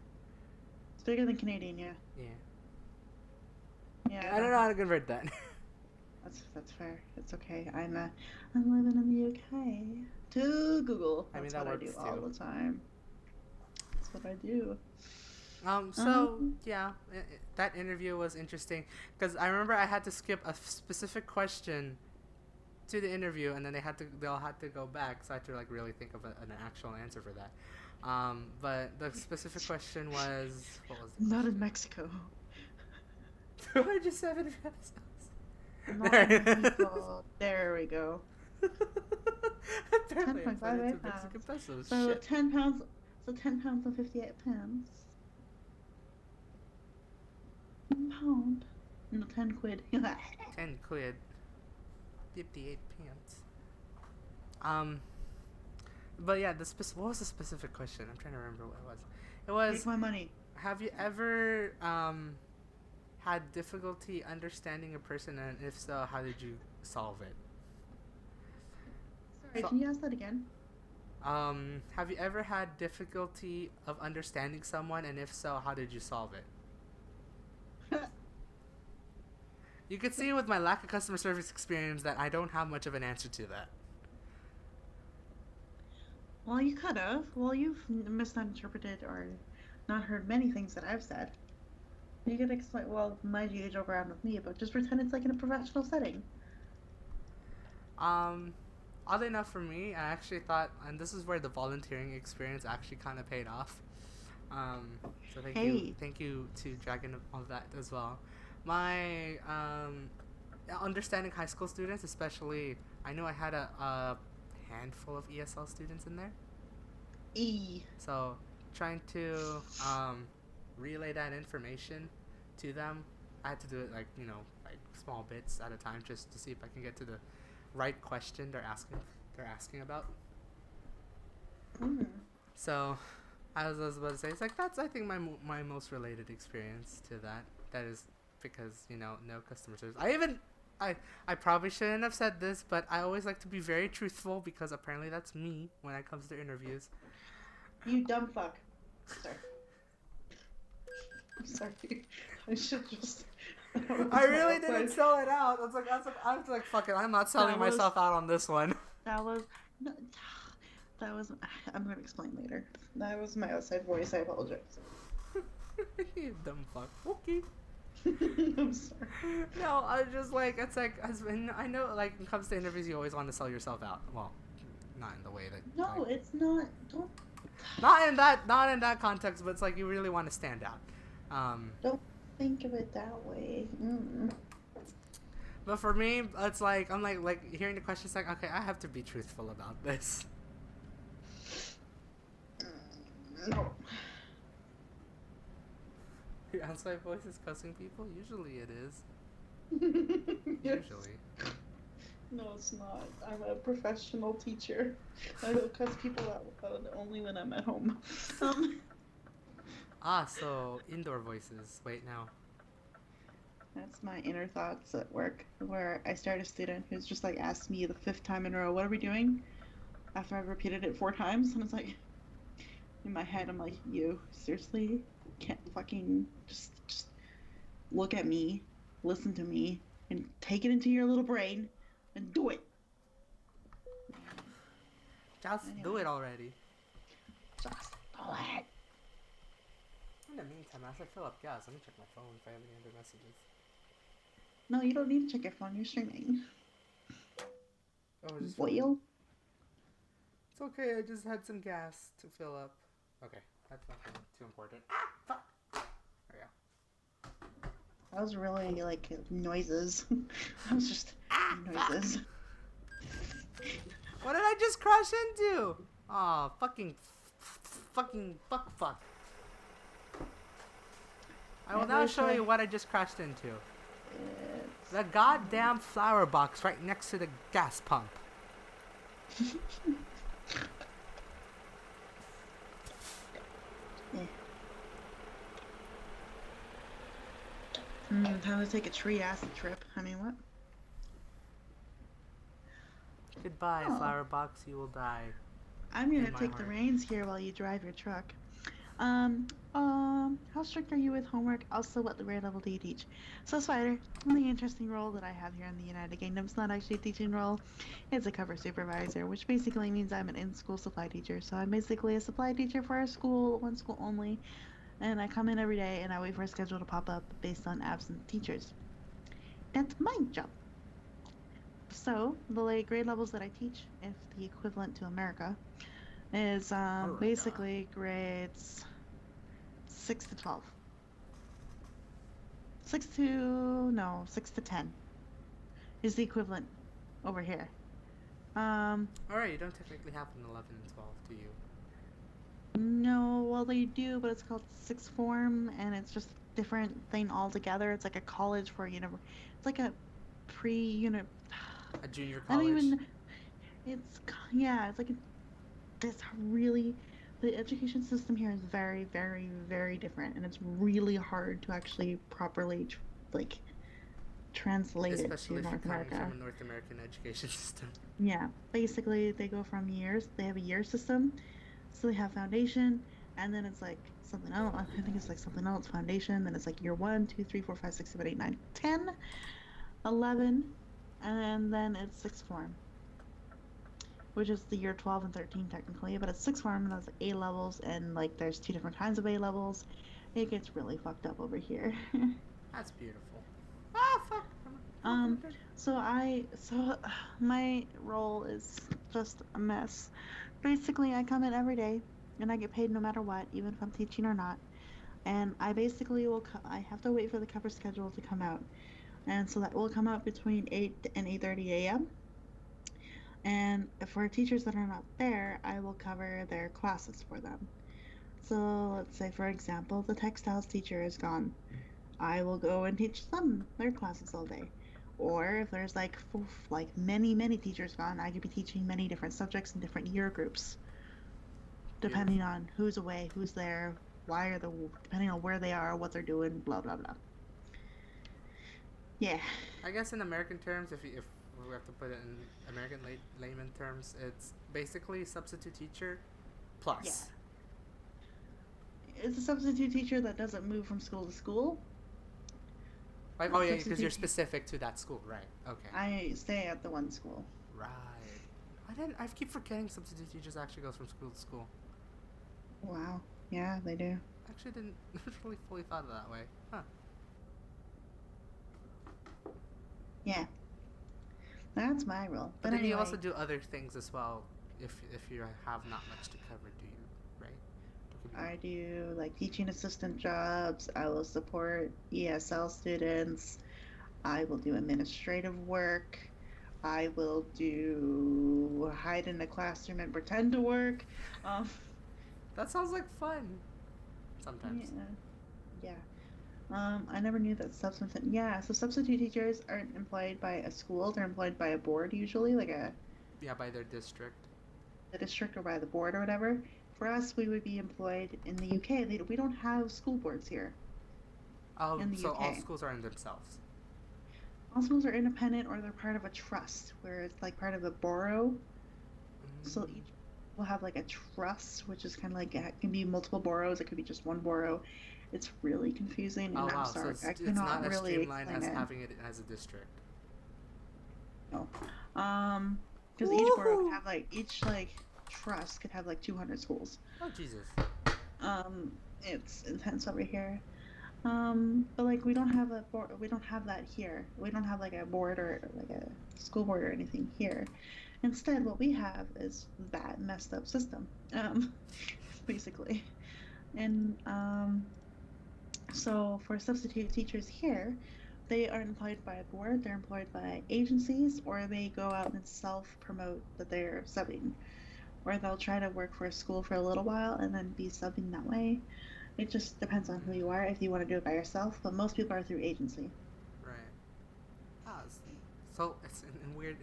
It's bigger than Canadian, yeah. Yeah. Yeah, I don't know how to convert that. that's fair. It's okay. I'm living in the UK. To Google. I mean, That's that what I do works all too. the time. That's what I do. So yeah, that interview was interesting because I remember I had to skip a specific question to the interview, and then they'll had to go back, so I had to like really think of an actual answer for that. But the specific question was, what was the Not question? in Mexico. I just said it. Not in Mexico. There we go. Apparently, I put 10.58 it to pounds. Mexican pesos. So Shit. 10 pounds. So 10 pounds and 58 pence. 1 pound. No, 10 quid. 10 quid. 58 pence. But yeah, what was the specific question? I'm trying to remember what it was. It was, Take my money. have you ever had difficulty understanding a person, and if so, how did you solve it? Sorry, can you ask that again? Have you ever had difficulty of understanding someone, and if so, how did you solve it? You could see with my lack of customer service experience that I don't have much of an answer to that. Well, you could have. Well, you've misinterpreted or not heard many things that I've said. You could explain, well, mind you joke around with me, but just pretend it's like in a professional setting. Oddly enough for me, I actually thought, and this is where the volunteering experience actually kind of paid off. So thank you to Dragon on that as well. My understanding high school students, especially, I know I had a handful of ESL students in there. So trying to relay that information to them, I had to do it like small bits at a time just to see if I can get to the right question they're asking about. So I was about to say, it's like that's I think my most related experience to that. That is because no customer service. I probably shouldn't have said this, but I always like to be very truthful because apparently that's me when it comes to interviews. You dumb fuck. Sorry. I'm sorry. I should just. I really didn't sell it out. I was like, fuck it. I'm not selling myself out on this one. That was. I'm gonna explain later. That was my outside voice. I apologize. You dumb fuck. Okay. I'm sorry. No, I was just like, it's like, I know, like, when it comes to interviews, you always want to sell yourself out. Well, not in the way that. No, like, it's not. Don't. Not in that context, but it's like you really want to stand out. Don't think of it that way. But for me, it's like I'm like hearing the question. It's like, okay, I have to be truthful about this. No. Your outside voice is cussing people. Usually it is. Yes. Usually. No, it's not. I'm a professional teacher. I don't cuss people out only when I'm at home. So indoor voices. Wait, now. That's my inner thoughts at work, where I start a student who's just like asked me the 5th time in a row, what are we doing? After I've repeated it 4 times, and it's like, in my head, I'm like, you seriously can't fucking just look at me, listen to me, and take it into your little brain and do it. Just do it already. Just do it. In the meantime, as I fill up gas, let me check my phone if I have any other messages. No, you don't need to check your phone. You're streaming. Oh, just Boil. It's okay. I just had some gas to fill up. Okay, that's nothing too important. Ah, fuck. There we go. That was really like noises. That was just noises. What did I just crash into? Aw, fucking fuck. I will now show you what I just crashed into. The goddamn flower box right next to the gas pump. Time to take a tree acid trip. I mean, what? Goodbye, Oh, flower box. You will die I'm in gonna my take the heart. reins here while you drive your truck. How strict are you with homework? Also, what grade level do you teach? So, Spider, the interesting role that I have here in the United Kingdom is not actually a teaching role. It's a cover supervisor, which basically means I'm an in-school supply teacher. So I'm basically a supply teacher for a school, one school only, and I come in every day and I wait for a schedule to pop up based on absent teachers. That's my job. So the like grade levels that I teach, if the equivalent to America, is America. basically grades 6 to 12. 6 to 10 is the equivalent over here. Um, Alright, you don't technically have an 11 and 12, do you? no, well they do, but it's called sixth form, and it's just a different thing altogether. It's like a college for it's like a pre-unit. A junior I don't college? even. Yeah, it's like this really. The education system here is very, very, very different, and it's really hard to actually properly like translate it to Especially if you're North coming from America. a North American education system. Yeah, basically they go from years. They have a year system, so they have foundation, and then it's like something else. I think it's like something else foundation. Then it's like year 1, 2, 3, 4, 5, 6, 7, 8, 9, 10, 11, and then it's sixth form, which is the year 12 and 13 technically. But it's sixth form and that's like A levels, and like there's two different kinds of A levels. It gets really fucked up over here. That's beautiful. Ah, fuck! um, so my role is just a mess. Basically, I come in every day and I get paid no matter what, even if I'm teaching or not. And I basically I have to wait for the cover schedule to come out. And so that will come out between 8 and 8:30 a.m. And for teachers that are not there, I will cover their classes for them. So let's say, for example, the textiles teacher is gone. I will go and teach them their classes all day. Or if there's like many teachers gone, I could be teaching many different subjects in different year groups, depending Beautiful. on who's away, who's there, why are the depending on where they are, what they're doing, blah blah blah. Yeah, I guess in American terms, if we have to put it in American layman terms, it's basically substitute teacher yeah. plus. It's a substitute teacher that doesn't move from school to school. Like, A oh yeah, because you're substitute. specific to that school, right? Okay. I stay at the one school. Right. I keep forgetting substitute teachers actually goes from school to school. Wow. Yeah, they do. Actually, didn't really fully thought of it that way. Huh. Yeah, that's my role. But But then you also anyway, do other things as well. If you have not much to cover, do you? Right? Don't get me wrong. I do like teaching assistant jobs. I will support ESL students. I will do administrative work. I will do hide in the classroom and pretend to work. Um, That sounds like fun. yeah, Sometimes. yeah. I never knew that substitute. Yeah, so substitute teachers aren't employed by a school. They're employed by a board usually, like Yeah, by their district. the district or by the board or whatever. For us, we would be employed in the UK. We don't have school boards here Oh, in the so all UK. schools are in themselves. All schools are independent or they're part of a trust where it's like part of a borough. So Mm. each will have like a trust, which is kind of like it can be multiple boroughs. It could be just one borough. It's really confusing, Oh and I'm wow, so sorry, I it's not cannot as really streamlined explain as it. having it as a district. No. Um, because each borough could Woohoo! have like each like trust could have like 200 schools. Oh Jesus. It's intense over here. But like we don't have that here. We don't have like a board or like a school board or anything here. Instead, what we have is that messed up system. Basically. And so for substitute teachers here, they are employed by a board, they're employed by agencies, or they go out and self-promote that they're subbing. Or they'll try to work for a school for a little while and then be subbing that way. It just depends on who you are, if you want to do it by yourself, but most people are through agency. Right. Ah, so it's in weird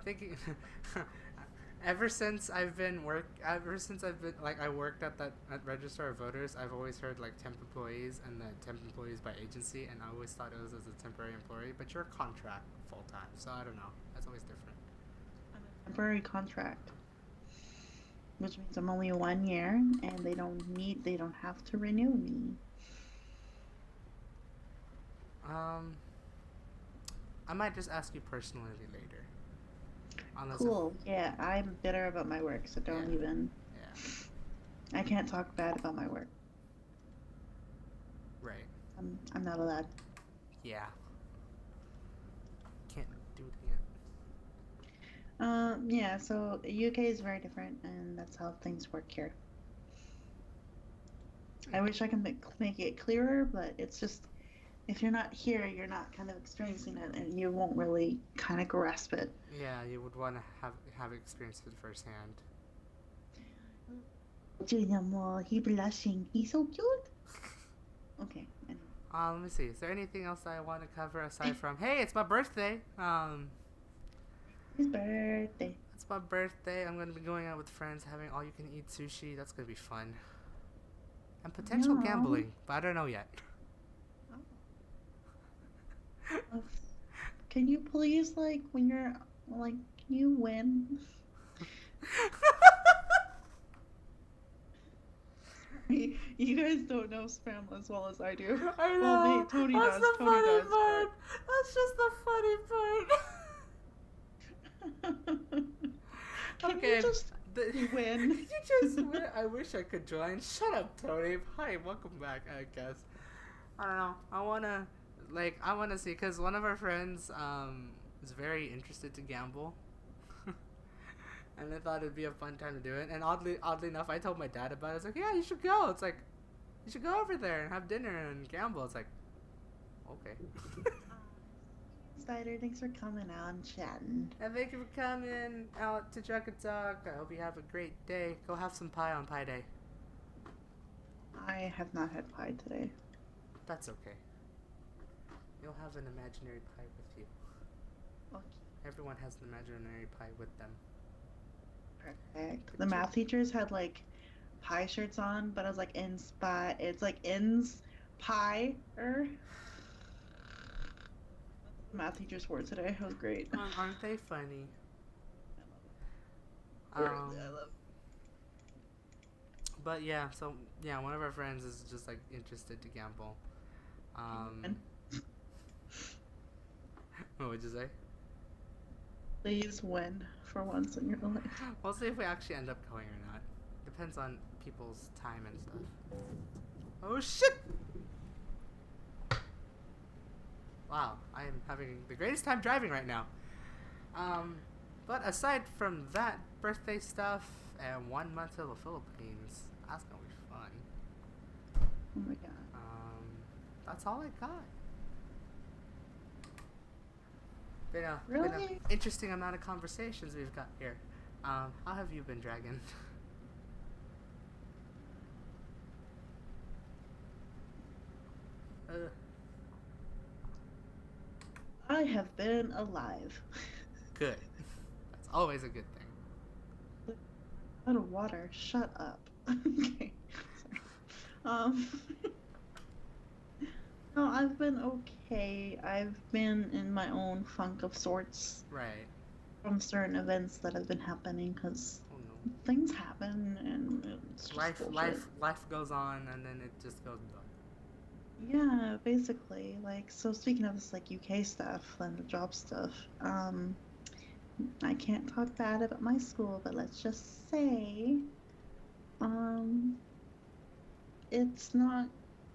thinking. Ever since I've been like I worked at that at Register of Voters, I've always heard like temp employees and then temp employees by agency, and I always thought it was as a temporary employee. But you're contract full time, so I don't know. That's always different. temporary contract, which means I'm only 1 year, and they don't have to renew me. Um, I might just ask you personally later. Unless if, Cool. Yeah, I'm bitter about my work, so yeah, don't even. yeah, I can't talk bad about my work. right, I'm not allowed. yeah. Can't do it again. Yeah, so UK is very different, and that's how things work here. I wish I could make it clearer, but it's just if you're not here, you're not kind of experiencing it, and you won't really kind of grasp it. Yeah, you would want to have experienced it firsthand. He blushing. He's so cute. Okay. Anyway. Let me see. Is there anything else I want to cover aside from, hey, it's my birthday? His birthday. It's my birthday. I'm gonna be going out with friends, having all-you-can-eat sushi. That's gonna be fun. And potential No. gambling, but I don't know yet. Oh. Can you please, like, when you're, like, can you win? You guys don't know spam as well as I do. I know. Well, Tony That's does. the Tony funny does. part. That's just the funny part. Can Okay. you just win? You just win. I wish I could join. Shut up, Tony. Hi, welcome back. I guess. I don't know. I wanna see, cause one of our friends is very interested to gamble, and I thought it'd be a fun time to do it. And oddly enough, I told my dad about it. I was like, yeah, you should go. It's like, you should go over there and have dinner and gamble. It's like, okay. Spider, thanks for coming out and chatting. And thank you for coming out to Dragon Talk. I hope you have a great day. Go have some pie on Pie Day. I have not had pie today. That's okay. You'll have an imaginary pie with you. Okay. Everyone has an imaginary pie with them. Perfect. The math teachers had like pie shirts on, but I was like it's like ins pie math teachers wore today. It was great. Aren't they funny? I love it. But yeah, so yeah, one of our friends is just like interested to gamble. What would you say? Please win for once in your life. We'll see if we actually end up going or not. Depends on people's time and stuff. Oh shit! Wow, I am having the greatest time driving right now. But aside from that, birthday stuff and 1 month to the Philippines, that's gonna be fun. Oh my god. That's all I got. Been a Really? interesting amount of conversations we've got here. How have you been, Dragon? I have been alive. Good. That's always a good thing. Out of water. Shut up. Okay. Sorry. No, I've been okay. I've been in my own funk of sorts. Right. From certain events that have been happening, because Oh no. things happen and it's just Life goes on, and then it just goes done. Yeah, basically. Like, so speaking of this, like, UK stuff and the job stuff, I can't talk bad about my school, but let's just say, it's not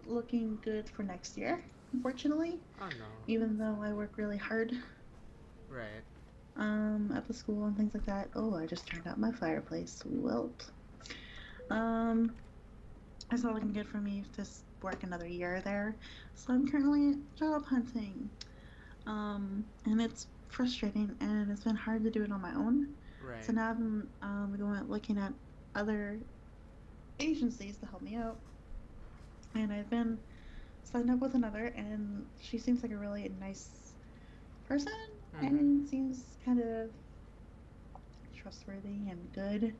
looking good for next year, unfortunately. Oh no. Even though I work really hard, Right. at the school and things like that. Oh, I just turned out my fireplace. Welp. It's not looking good for me to work another year there, so I'm currently job hunting. And it's frustrating, and it's been hard to do it on my own. Right. So now I'm looking at other agencies to help me out, and I've been signed up with another, and she seems like a really nice person, and seems kind of trustworthy and good.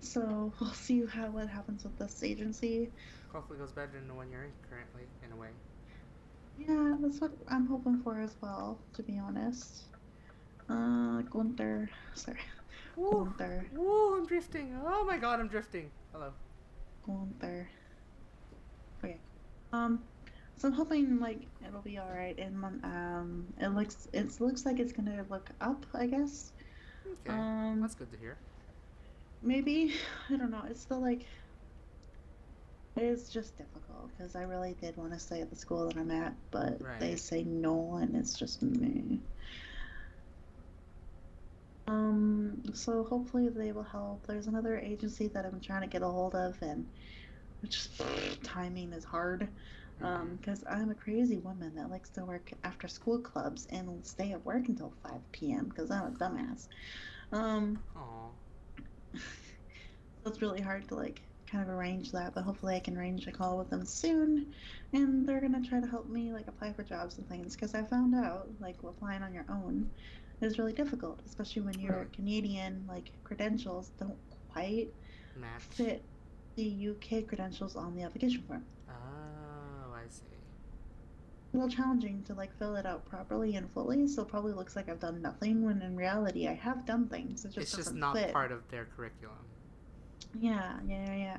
So we'll see what happens with this agency. Hopefully, it goes better than the one you're in currently, in a way. Yeah, that's what I'm hoping for as well, to be honest. Gunther, sorry. Woo! Gunther. Woo! I'm drifting. Oh my god, I'm drifting. Hello. Gunther. Okay. Um, so I'm hoping like it'll be all right, and it looks like it's gonna look up, I guess. Okay, Um, that's good to hear. maybe I don't know. It's still like it's just difficult because I really did want to stay at the school that I'm at, but they Right. say no, and it's just me. So hopefully they will help. There's another agency that I'm trying to get a hold of, and which timing is hard. Mm-hmm. Because I'm a crazy woman that likes to work after school clubs and will stay at work until 5 p.m. because I'm a dumbass. Um, Aw. so it's really hard to like kind of arrange that, but hopefully I can arrange a call with them soon, and they're gonna try to help me like apply for jobs and things because I found out like applying on your own is really difficult, especially when your Really? Canadian like credentials don't quite Match. fit the UK credentials on the application form. Oh, I see. A little challenging to like fill it out properly and fully, so it probably looks like I've done nothing when in reality I have done things. It just It's just doesn't not fit. part of their curriculum. Yeah.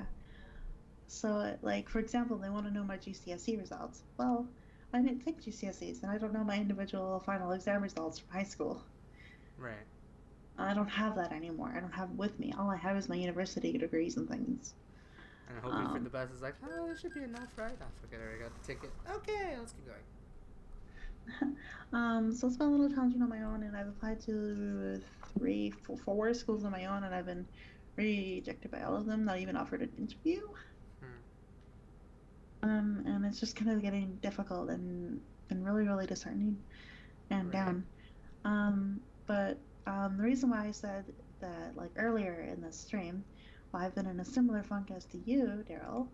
So, like for example, they want to know my GCSE results. Well, I didn't take GCSEs, and I don't know my individual final exam results from high school. Right. I don't have that anymore. I don't have it with me. All I have is my university degrees and things. And hoping for Um, the best is like, oh, this should be enough, right? I forget I already got the ticket. Okay, let's keep going. so it's been a little challenging on my own, and I've applied to four schools on my own, and I've been rejected by all of them, not even offered an interview. Hmm. And it's just kind of getting difficult and been really, really disheartening and Right. down. Um, but the reason why I said that, like earlier in the stream, why I've been in a similar funk as to you, Daryl,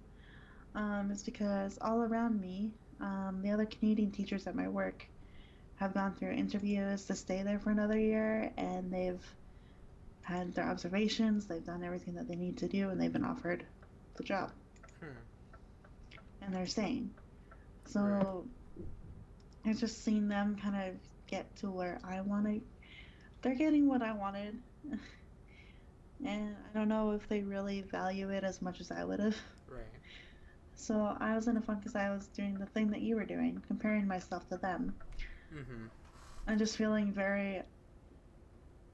is because all around me, the other Canadian teachers at my work have gone through interviews to stay there for another year, and they've had their observations, they've done everything that they need to do, and they've been offered the job, Hmm. and they're staying. Right. So I've just seen them kind of get to where I want to. They're getting what I wanted, and I don't know if they really value it as much as I would have. Right. So I was in a funk because I was doing the thing that you were doing, comparing myself to them, Mm-hmm. and just feeling very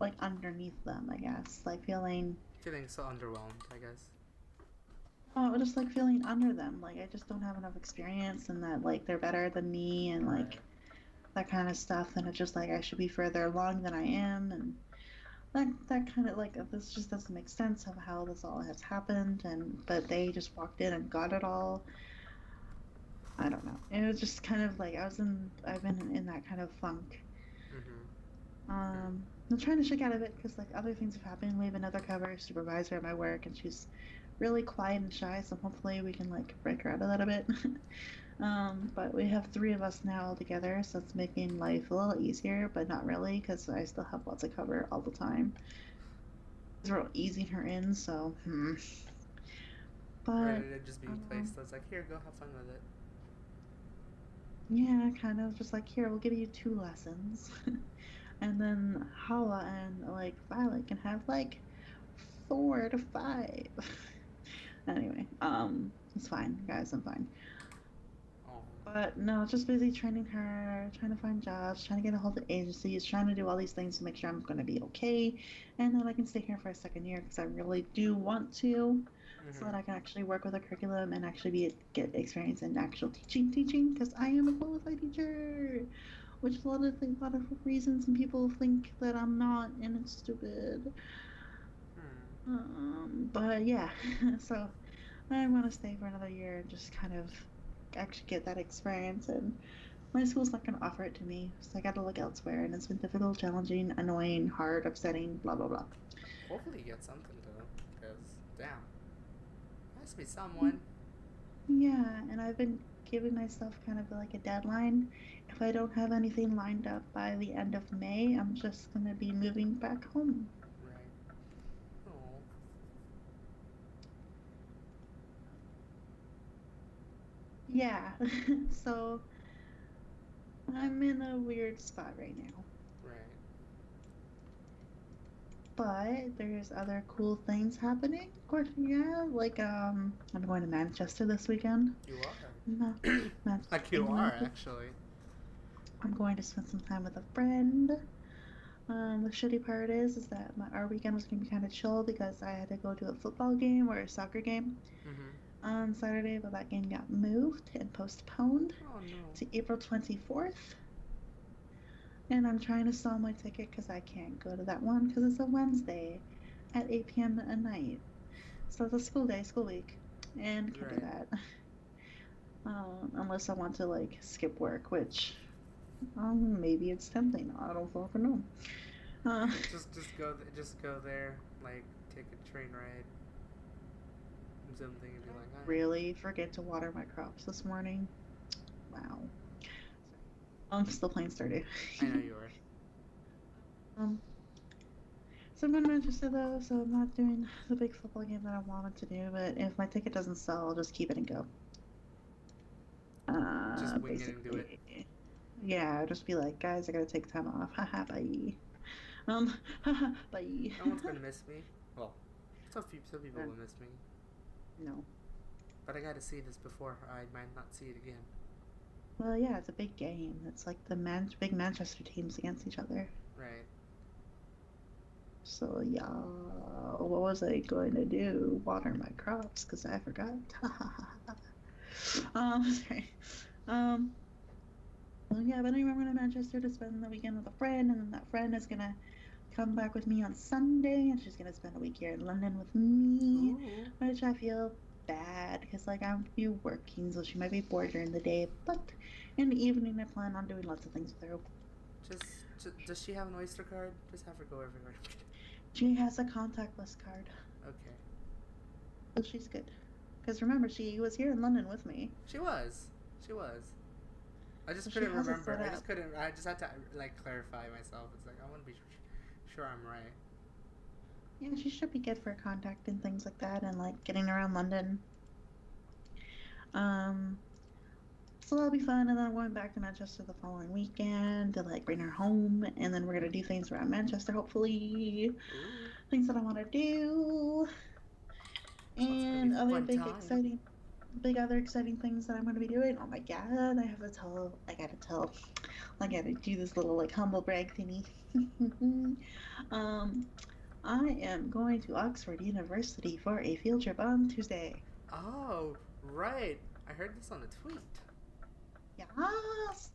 like underneath them, I guess. Like feeling, Feeling so underwhelmed, I guess. oh, just like feeling under them. Like I just don't have enough experience, and that like they're better than me, and like Right. that kind of stuff. And it's just like I should be further along than I am, and that kind of like this just doesn't make sense of how this all has happened. And but they just walked in and got it all. I don't know. It was just kind of like I've been in that kind of funk. Mm-hmm. Hmm. I'm trying to shake out of it because like other things have happened. We have another cover supervisor at my work, and she's really quiet and shy. So hopefully we can like break her out of that a bit. But we have three of us now together, so it's making life a little easier, but not really because I still have lots of cover all the time. We're easing her in, so But Ready to just be um, placed. I was like, here, go have fun with it. yeah, kind of just like here, we'll give you two lessons. And then Hala and like Violet can have like 4 to 5. Anyway, it's fine, guys. I'm fine. Oh. But no, just busy training her, trying to find jobs, trying to get a hold of agencies, trying to do all these things to make sure I'm going to be okay, and that I can stay here for a second year because I really do want to, so Mm-hmm. that I can actually work with a curriculum and actually get experience in actual teaching because I am a qualified teacher, which is a lot of reasons and people think that I'm not, and it's stupid. Hmm. But yeah, so I want to stay for another year and just kind of actually get that experience. And my school's not going to offer it to me, so I got to look elsewhere. And it's been difficult, challenging, annoying, hard, upsetting, blah blah blah. Hopefully you get something though, because damn, has to be someone. Yeah, and I've been giving myself kind of like a deadline. If I don't have anything lined up by the end of May, I'm just going to be moving back home. Right. Oh. Yeah, so I'm in a weird spot right now. Right. But there's other cool things happening. Of course, yeah, like I'm going to Manchester this weekend. You are. Manchester, Like you are, England. actually. I'm going to spend some time with a friend. The shitty part is that our weekend was going to be kind of chill because I had to go to a football game or a soccer game Mm-hmm. on Saturday, but that game got moved and postponed Oh no. to April 24th. And I'm trying to sell my ticket because I can't go to that one because it's a Wednesday at 8 p.m. at night. So it's a school day, school week, and can't do Right. that. Unless I want to like skip work, which maybe it's tempting. I don't fucking know. Uh, Just go there. Like take a train ride. Something and be like, really forget to water my crops this morning. Wow. I'm still playing Stardew. I know you are. um, so I'm not interested though, so I'm not doing the big football game that I wanted to do, but if my ticket doesn't sell, I'll just keep it and go. Just wing it and do it. Basically. Yeah, I'll just be like, guys, I gotta take time off. Haha, bye. Haha, bye. No one's gonna miss me. Well, some people will miss me. No. But I gotta see this before I might not see it again. Well, yeah, it's a big game. It's like the big Manchester teams against each other. Right. So, yeah, what was I going to do? Water my crops, because I forgot. Sorry. Well, yeah, but anyway, I'm going to Manchester to spend the weekend with a friend, and then that friend is going to come back with me on Sunday, and she's going to spend a week here in London with me, Ooh. which I feel bad, because, like, I'm be working, so she might be bored during the day, but in the evening, I plan on doing lots of things with her. Does she have an Oyster card? Just have her go everywhere. She has a contactless card. Okay. So she's good. Because remember, she was here in London with me. She was. I just So she couldn't has it remember. set I up. just couldn't. I just had to like clarify myself. It's like I want to be sure I'm right. Yeah, she should be good for contact and things like that, and like getting around London. So that'll be fun, and then I'm going back to Manchester the following weekend to like bring her home, and then we're gonna do things around Manchester, hopefully. Ooh. Things that I want to do, So it's gonna and be a other fun big time. other exciting things that I'm gonna be doing. Oh my god, I gotta do this little like humble brag thingy. um, I am going to Oxford University for a field trip on Tuesday. Oh, right. I heard this on a tweet. Yes.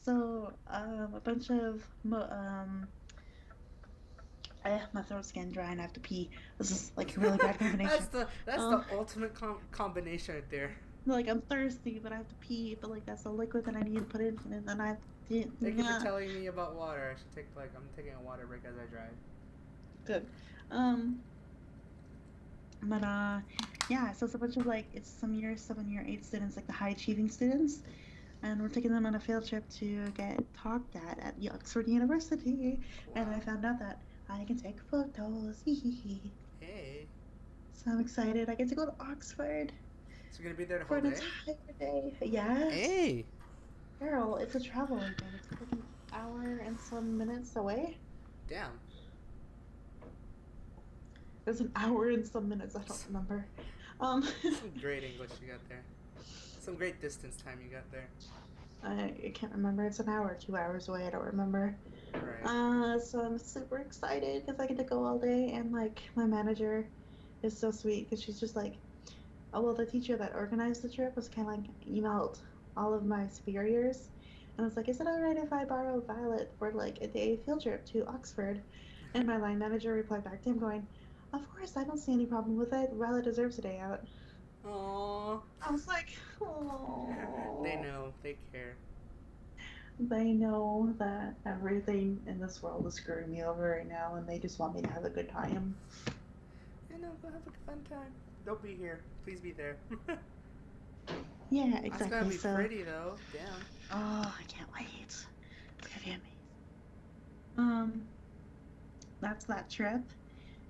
So, a bunch of my throat's getting dry and I have to pee. This is like a really bad combination. That's the ultimate combination right there. Like I'm thirsty, but I have to pee. But like that's the liquid that I need to put in, and then I did. Thank you for telling me about water. I should I'm taking a water break as I drive. Good. But yeah. So it's a bunch of like it's some year 7, year 8 students, like the high achieving students, and we're taking them on a field trip to get talked at the Oxford University. Wow. And I found out that I can take photos. Hey. So I'm excited. I get to go to Oxford. So you're gonna be there the For whole an day? entire day. Yes. Hey. Girl, it's a travel weekend. It's like an hour and some minutes away. Damn. It's an hour and some minutes. I don't remember. Some great English you got there. Some great distance time you got there. I can't remember. It's an hour or 2 hours away. I don't remember. Right. So I'm super excited because I get to go all day, and like my manager is so sweet because she's just like, oh well, the teacher that organized the trip was kind of like emailed all of my superiors, and I was like, is it alright if I borrow Violet for like a day field trip to Oxford? And my line manager replied back to him going, of course, I don't see any problem with it. Violet deserves a day out. Aww. I was like, oh. They know. They care. They know that everything in this world is screwing me over right now, and they just want me to have a good time. I know. Go have a fun time. They'll be here. Please be there. Yeah, exactly. It's gonna be pretty though. Damn. Oh, I can't wait. It's gonna be amazing. That's that trip.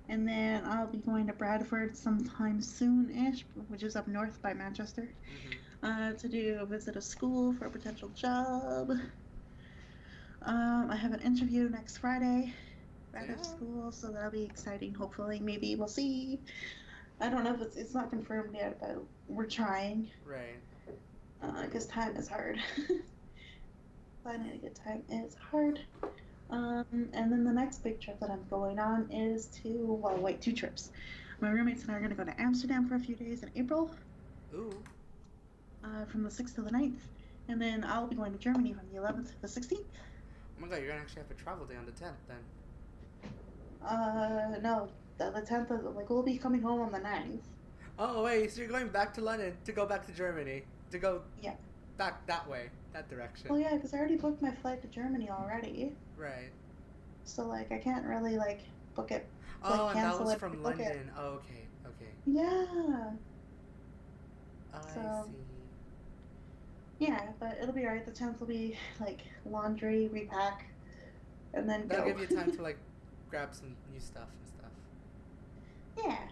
And then I'll be going to Bradford sometime soon-ish, which is up north by Manchester, to visit a school for a potential job. I have an interview next Friday. out of Damn. school, so that'll be exciting. Hopefully, maybe we'll see. I don't know if it's not confirmed yet, but we're trying. Right. Because time is hard. Finding a good time is hard. And then the next big trip that I'm going on is two trips. My roommates and I are going to go to Amsterdam for a few days in April. Ooh. From the 6th to the 9th. And then I'll be going to Germany from the 11th to the 16th. Oh my god, you're gonna actually have a travel day on the 10th then. No, the 10th, we'll be coming home on the 9th. Oh wait, so you're going back to London to go back to Germany to go back that way, that direction. Well, yeah, because I already booked my flight to Germany already. Right. So I can't really book it. Oh, and that was from London. Oh, okay. Yeah. I see. Yeah, but it'll be alright. The 10th will be laundry, repack, and then That'll go. give you time to grab some new stuff and stuff. Yeah.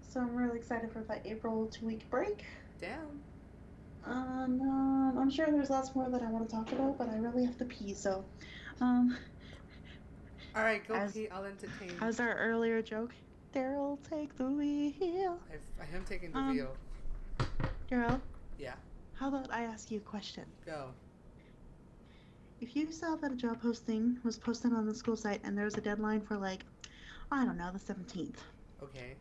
So I'm really excited for that April 2-week break. Damn. I'm sure there's lots more that I want to talk about, but I really have to pee, so Alright, go pee, I'll entertain. As our earlier joke, Daryl, take the wheel. I am taking the wheel. Daryl? Yeah? How about I ask you a question? Go. If you saw that a job posting was posted on the school site and there's a deadline for I don't know, the 17th. Okay.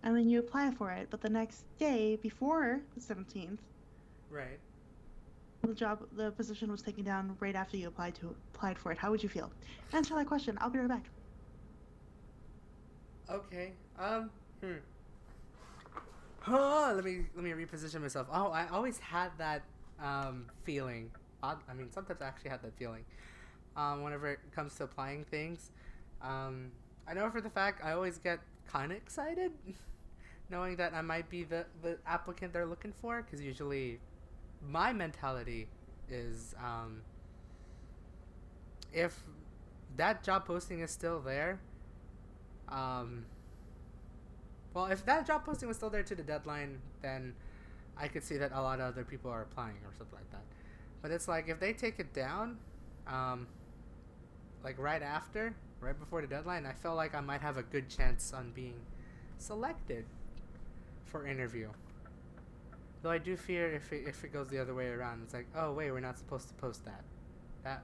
And then you apply for it, but the next day before the 17th, right, the position was taken down right after you applied for it. How would you feel? Answer that question. I'll be right back. Okay. Let me reposition myself. Oh, I always had that feeling. I mean, sometimes I actually had that feeling. Whenever it comes to applying things, I know for the fact I always get kind of excited, knowing that I might be the applicant they're looking for. Because usually, my mentality is, if that job posting is still there, well, if that job posting was still there to the deadline, then I could see that a lot of other people are applying or something like that. But it's if they take it down, right before the deadline, I feel like I might have a good chance on being selected for interview. Though I do fear if it goes the other way around, it's oh wait, we're not supposed to post that.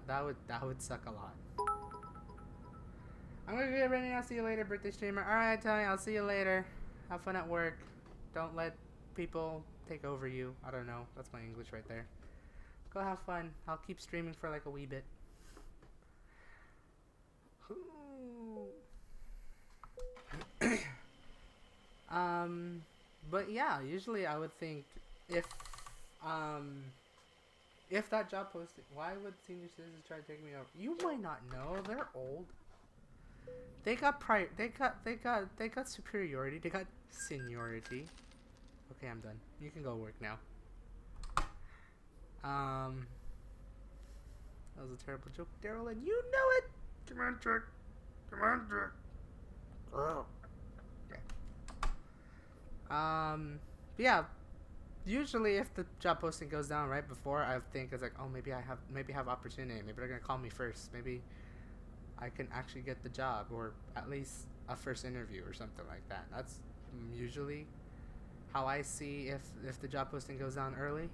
That would suck a lot. I'm gonna get ready. I'll see you later, birthday streamer. Alright, Tony, I'll see you later. Have fun at work. Don't let people take over you. I don't know. That's my English right there. Go have fun. I'll keep streaming for a wee bit. But yeah, usually I would think if that job posting, why would senior citizens try to take me over? You might not know, they're old. They got superiority. They got seniority. Okay, I'm done. You can go work now. That was a terrible joke, Daryl, and you know it. Come on, Jack. Come on, Jack. Oh. Okay. Yeah. Usually, if the job posting goes down right before, I think it's oh, maybe I have opportunity. Maybe they're gonna call me first. Maybe I can actually get the job, or at least a first interview or something like that. That's usually how I see if the job posting goes down early.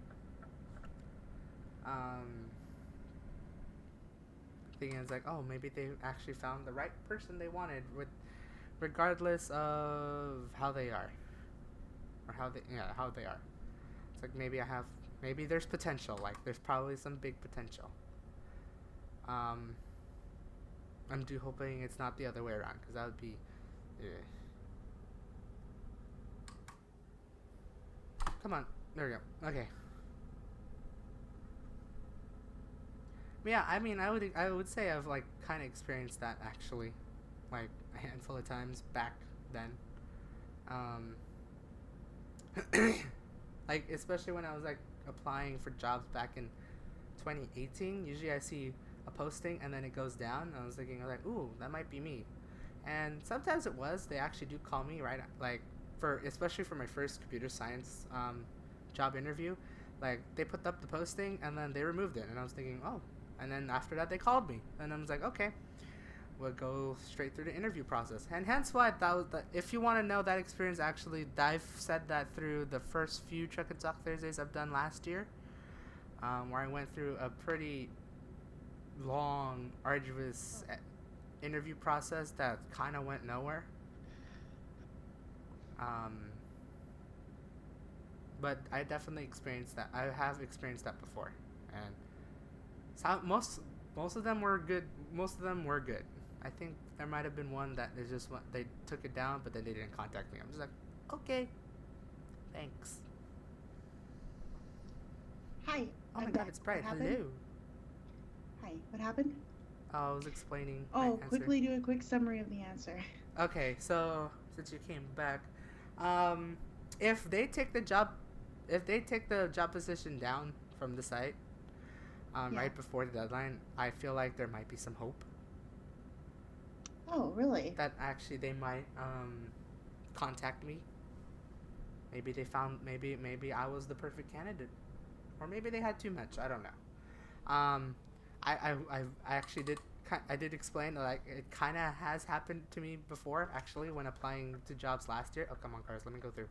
Thinking it's oh, maybe they actually found the right person they wanted, regardless of how they are, or how they are. It's maybe there's potential. There's probably some big potential. I'm hoping it's not the other way around, because that would be. Come on, there we go. Okay. Yeah, I mean, I would say I've kind of experienced that actually, a handful of times back then. Especially when I was applying for jobs back in 2018. Usually I see a posting and then it goes down, and I was thinking ooh, that might be me. And sometimes it was. They actually do call me right especially for my first computer science job interview. They put up the posting and then they removed it, and I was thinking, oh. And then after that they called me, and I was okay. would go straight through the interview process, and hence why that was the, if you want to know that experience, actually I've said that through the first few Truck and Talk Thursdays I've done last year, where I went through a pretty long, arduous interview process that kind of went nowhere. Um, but I definitely experienced that. I have experienced that before, and so most of them were good. Most of them were good. I think there might have been one that is just they took it down, but then they didn't contact me. I'm just like, okay, thanks. Hi. Oh my I'm God, back. it's Bright. What happened? Hello. Hi. What happened? I was explaining my Oh, answer. quickly do a quick summary of the answer. Okay, so since you came back, um, if they take the job, if they take the job position down from the site, Yeah. right before the deadline, I feel like there might be some hope Oh, really? that actually they might contact me. Maybe they found maybe I was the perfect candidate, or maybe they had too much. I don't know. I actually did. I did explain like it kind of has happened to me before actually when applying to jobs last year. Oh come on, cars, let me go through.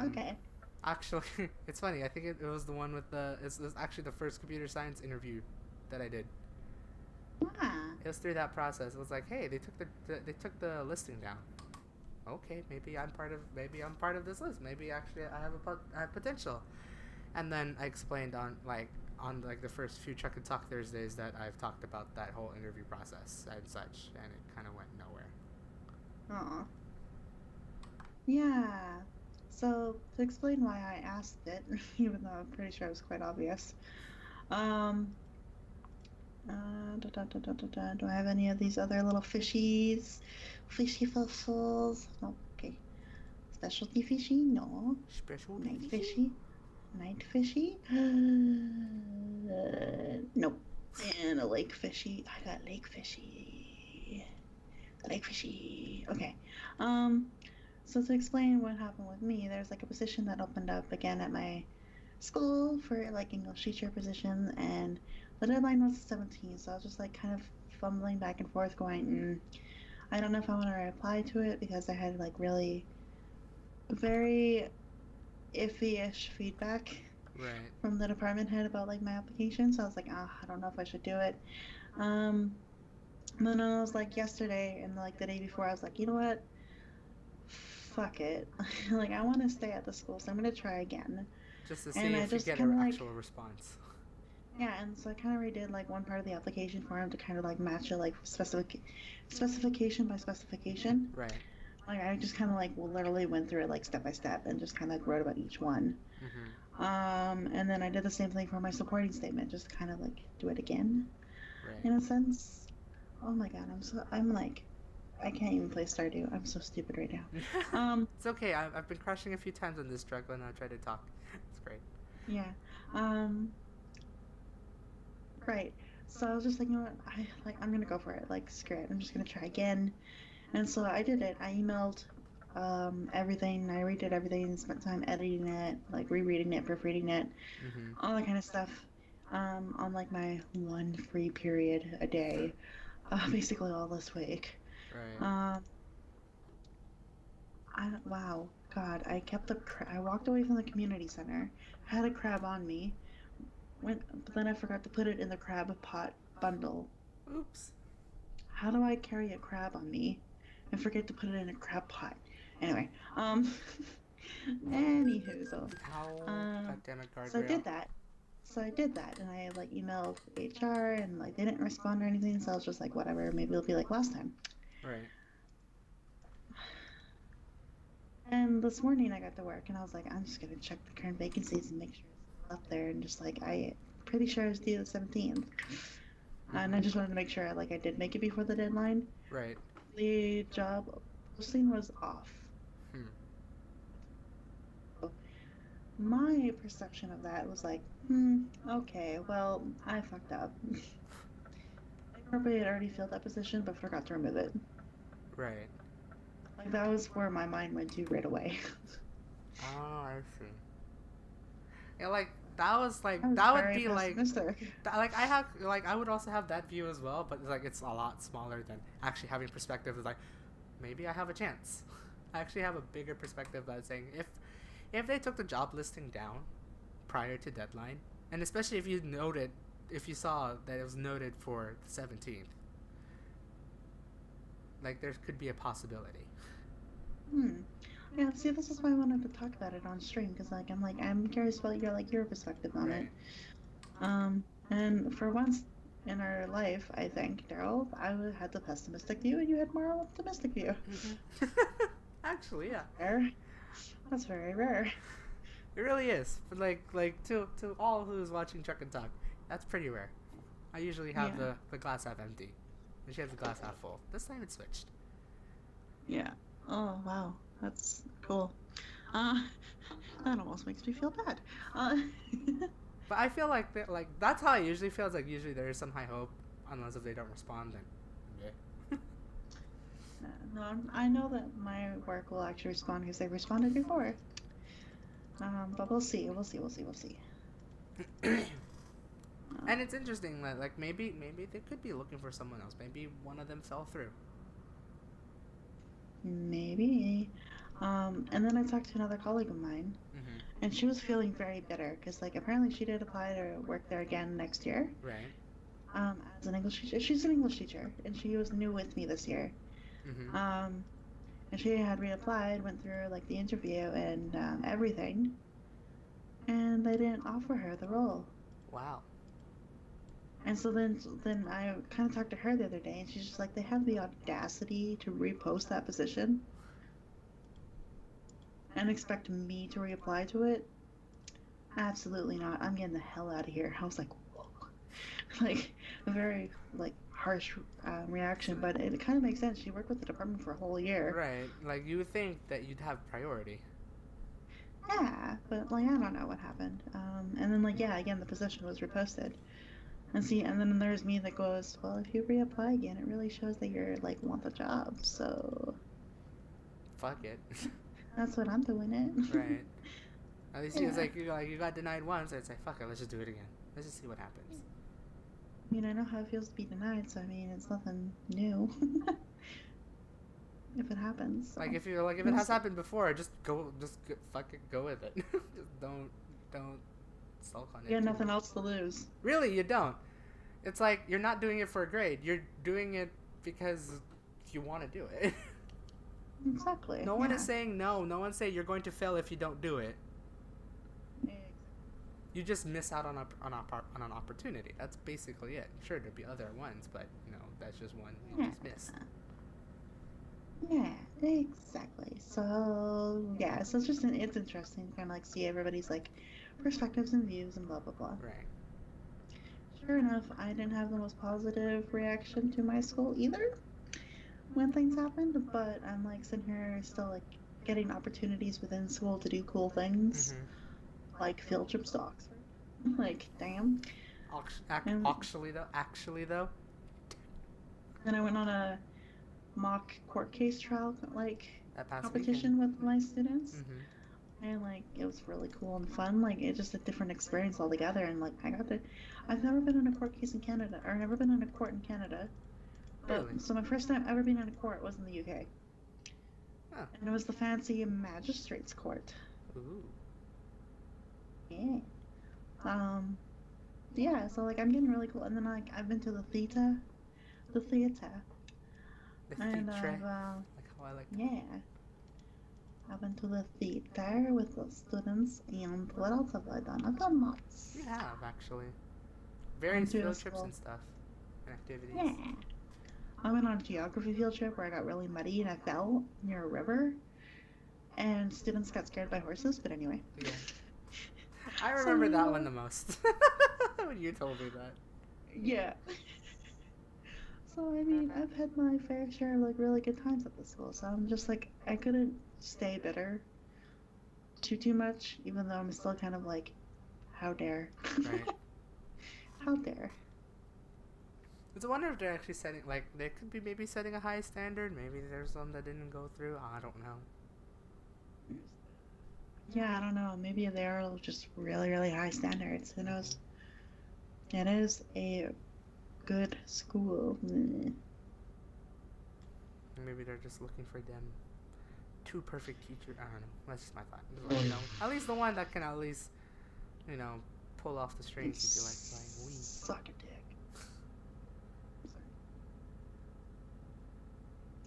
Okay. Actually, it's funny. I think it was the one with the. It was actually the first computer science interview that I did. Ah. It was through that process. It was like, hey, they took the listing down. Okay, maybe I'm part of this list. Maybe actually I have potential. And then I explained on the first few Truck and Talk Thursdays that I've talked about that whole interview process and such, and it kind of went nowhere. Aw. Yeah. So to explain why I asked it, even though I'm pretty sure it was quite obvious. Um. Do I have any of these other little fishies? Fishy fossils? No. Okay. Specialty fishy? No. Special Night fishy? fishy? Night fishy? Nope. And a lake fishy. I got lake fishy. Lake fishy. Okay. So to explain what happened with me, there's like a position that opened up again at my school for like English teacher position, and the deadline was the 17th. So I was just like kind of fumbling back and forth, going, I don't know if I want to reply to it because I had like really very iffy-ish feedback Right. from the department head about like my application. So I was like, I don't know if I should do it. And then I was like yesterday and like the day before, I was like, you know what? Fuck it. Like I want to stay at the school, so I'm gonna try again. Just to see And I if you just get kind an of like, actual response. yeah, and so I kind of redid like one part of the application form to kind of like match it like specification by specification. Right. Like I just kind of like literally went through it like step by step and just kind of like wrote about each one. And then I did the same thing for my supporting statement, just kind of like do it again, Right. in a sense. Oh my god, I'm like, I can't even play Stardew. I'm so stupid right now. It's okay. I've been crashing a few times on this drug when I try to talk. It's great. Yeah. Right. So I was just like, you know what? I'm gonna go for it. Like, screw it. I'm just gonna try again. And so I did it. I emailed everything. I redid everything. Spent time editing it, like rereading it, proofreading it, all that kind of stuff. On like my one free period a day, basically all this week. Right. Wow, God, I kept I walked away from the community center. I had a crab on me. But then I forgot to put it in the crab pot bundle. Oops. How do I carry a crab on me and forget to put it in a crab pot? Anyway, anywho, Ow. God damn it, guardrail. so I did that, and I like emailed HR, and like they didn't respond or anything. So I was just like, whatever, maybe it'll be like last time. Right. And this morning I got to work, and I was like, I'm just gonna check the current vacancies and make sure it's up there, and just like I pretty sure it was due the 17th. And I just wanted to make sure like I did make it before the deadline. Right. The job posting was off. My perception of that was like, okay, well, I fucked up. I probably had already filled that position, but forgot to remove it. Right. Like, that was where my mind went to right away. Oh, I see. Yeah, like, that was like I was that would very be like pessimistic. like I would also have that view as well, but like it's a lot smaller than actually having perspective. Is like maybe I have a chance. I actually have a bigger perspective that's saying if they took the job listing down prior to deadline, and especially if you saw that it was noted for the 17th, like there could be a possibility. Hmm. Yeah, see, this is why I wanted to talk about it on stream, because I'm curious about your perspective on it. Right. And for once in our life, I think, Daryl, had the pessimistic view and you had more optimistic view. Mm-hmm. Actually, yeah. That's rare. That's very rare. It really is. But like to all who's watching Truck and Talk, that's pretty rare. I usually have Yeah. the glass half empty, and she has the glass half full. This time it switched. Yeah. Oh, wow. That's cool. Uh, that almost makes me feel bad. Uh, But I feel like that's how it usually feels. Like usually there is some high hope, unless if they don't respond, then yeah. no, I know that my work will actually respond because they responded before. But we'll see. We'll see. We'll see. We'll see. And it's interesting that like maybe they could be looking for someone else. Maybe one of them fell through. Maybe. And then I talked to another colleague of mine, Mm-hmm. and she was feeling very bitter because, like, apparently she did apply to work there again next year. Right. As an English teacher. She's an English teacher, and she was new with me this year. Mm-hmm. And she had reapplied, went through like the interview and everything, and they didn't offer her the role. Wow. And so then I kind of talked to her the other day, and she's just like, they have the audacity to repost that position and expect me to reapply to it. Absolutely not. I'm getting the hell out of here. I was like, whoa. Like a very like harsh reaction, but it kind of makes sense. She worked with the department for a whole year. Right. Like you would think that you'd have priority. Yeah, but like I don't know what happened. And then like yeah, again the position was reposted. And see, and then there's me that goes, well, if you reapply again, it really shows that you're like want the job. So Fuck it. that's what I'm doing it. Right. At least Yeah. it's like you got denied once. It's like fuck it. Let's just do it again. Let's just see what happens. I mean, I know how it feels to be denied, so I mean, it's nothing new. If it happens. So. Like if it has happened before, fucking go with it. Just don't sulk on it. You have nothing else to lose. Really, you don't. It's like you're not doing it for a grade. You're doing it because you want to do it. Exactly. No one is saying no. No one's saying you're going to fail if you don't do it. You just miss out on an opportunity. That's basically it. Sure, there'll be other ones, but that's just one you just missed. Yeah, exactly. So yeah, so it's interesting to kind of like see everybody's like perspectives and views and blah blah blah. Right. Sure enough, I didn't have the most positive reaction to my school either when things happened, but I'm like sitting here still like getting opportunities within school to do cool things, like field trips to Oxford. Like, damn. Actually though. Then I went on a mock court case trial like That past competition with my students. Mm-hmm. And like it was really cool and fun. Like it's just a different experience altogether. And like I've never been in a court case in Canada, or never been in a court in Canada. But, Really? so my first time ever being in a court was in the UK. Oh. And it was the fancy magistrates court. Ooh. Yeah. Yeah. So like I'm getting really cool. And then like I've been to the theater. The And feature. I've Like how I like that. yeah. I've been to the theater with the students, and what else have I done? I've done lots. You have actually. Various to field school. trips and stuff. And activities. Yeah. I went on a geography field trip where I got really muddy and I fell near a river. And students got scared by horses, but anyway. Yeah. I remember that one the most. When you told me that. Yeah. So, I mean, I've had my fair share of, like, really good times at the school. So I'm just, like, I couldn't stay bitter too much, even though I'm still kind of like, how dare. Right. How dare. It's a wonder if they're actually setting, like, they could be maybe setting a high standard. Maybe there's some that didn't go through. I don't know. Yeah, I don't know. Maybe they're just really, really high standards. Who Hmm. knows? It is a good school. Mm. Maybe they're just looking for them two perfect teachers. I don't know. That's just my thought. Like, at least the one that can at least, you know, pull off the And strings and be like flying wee. suck a dick.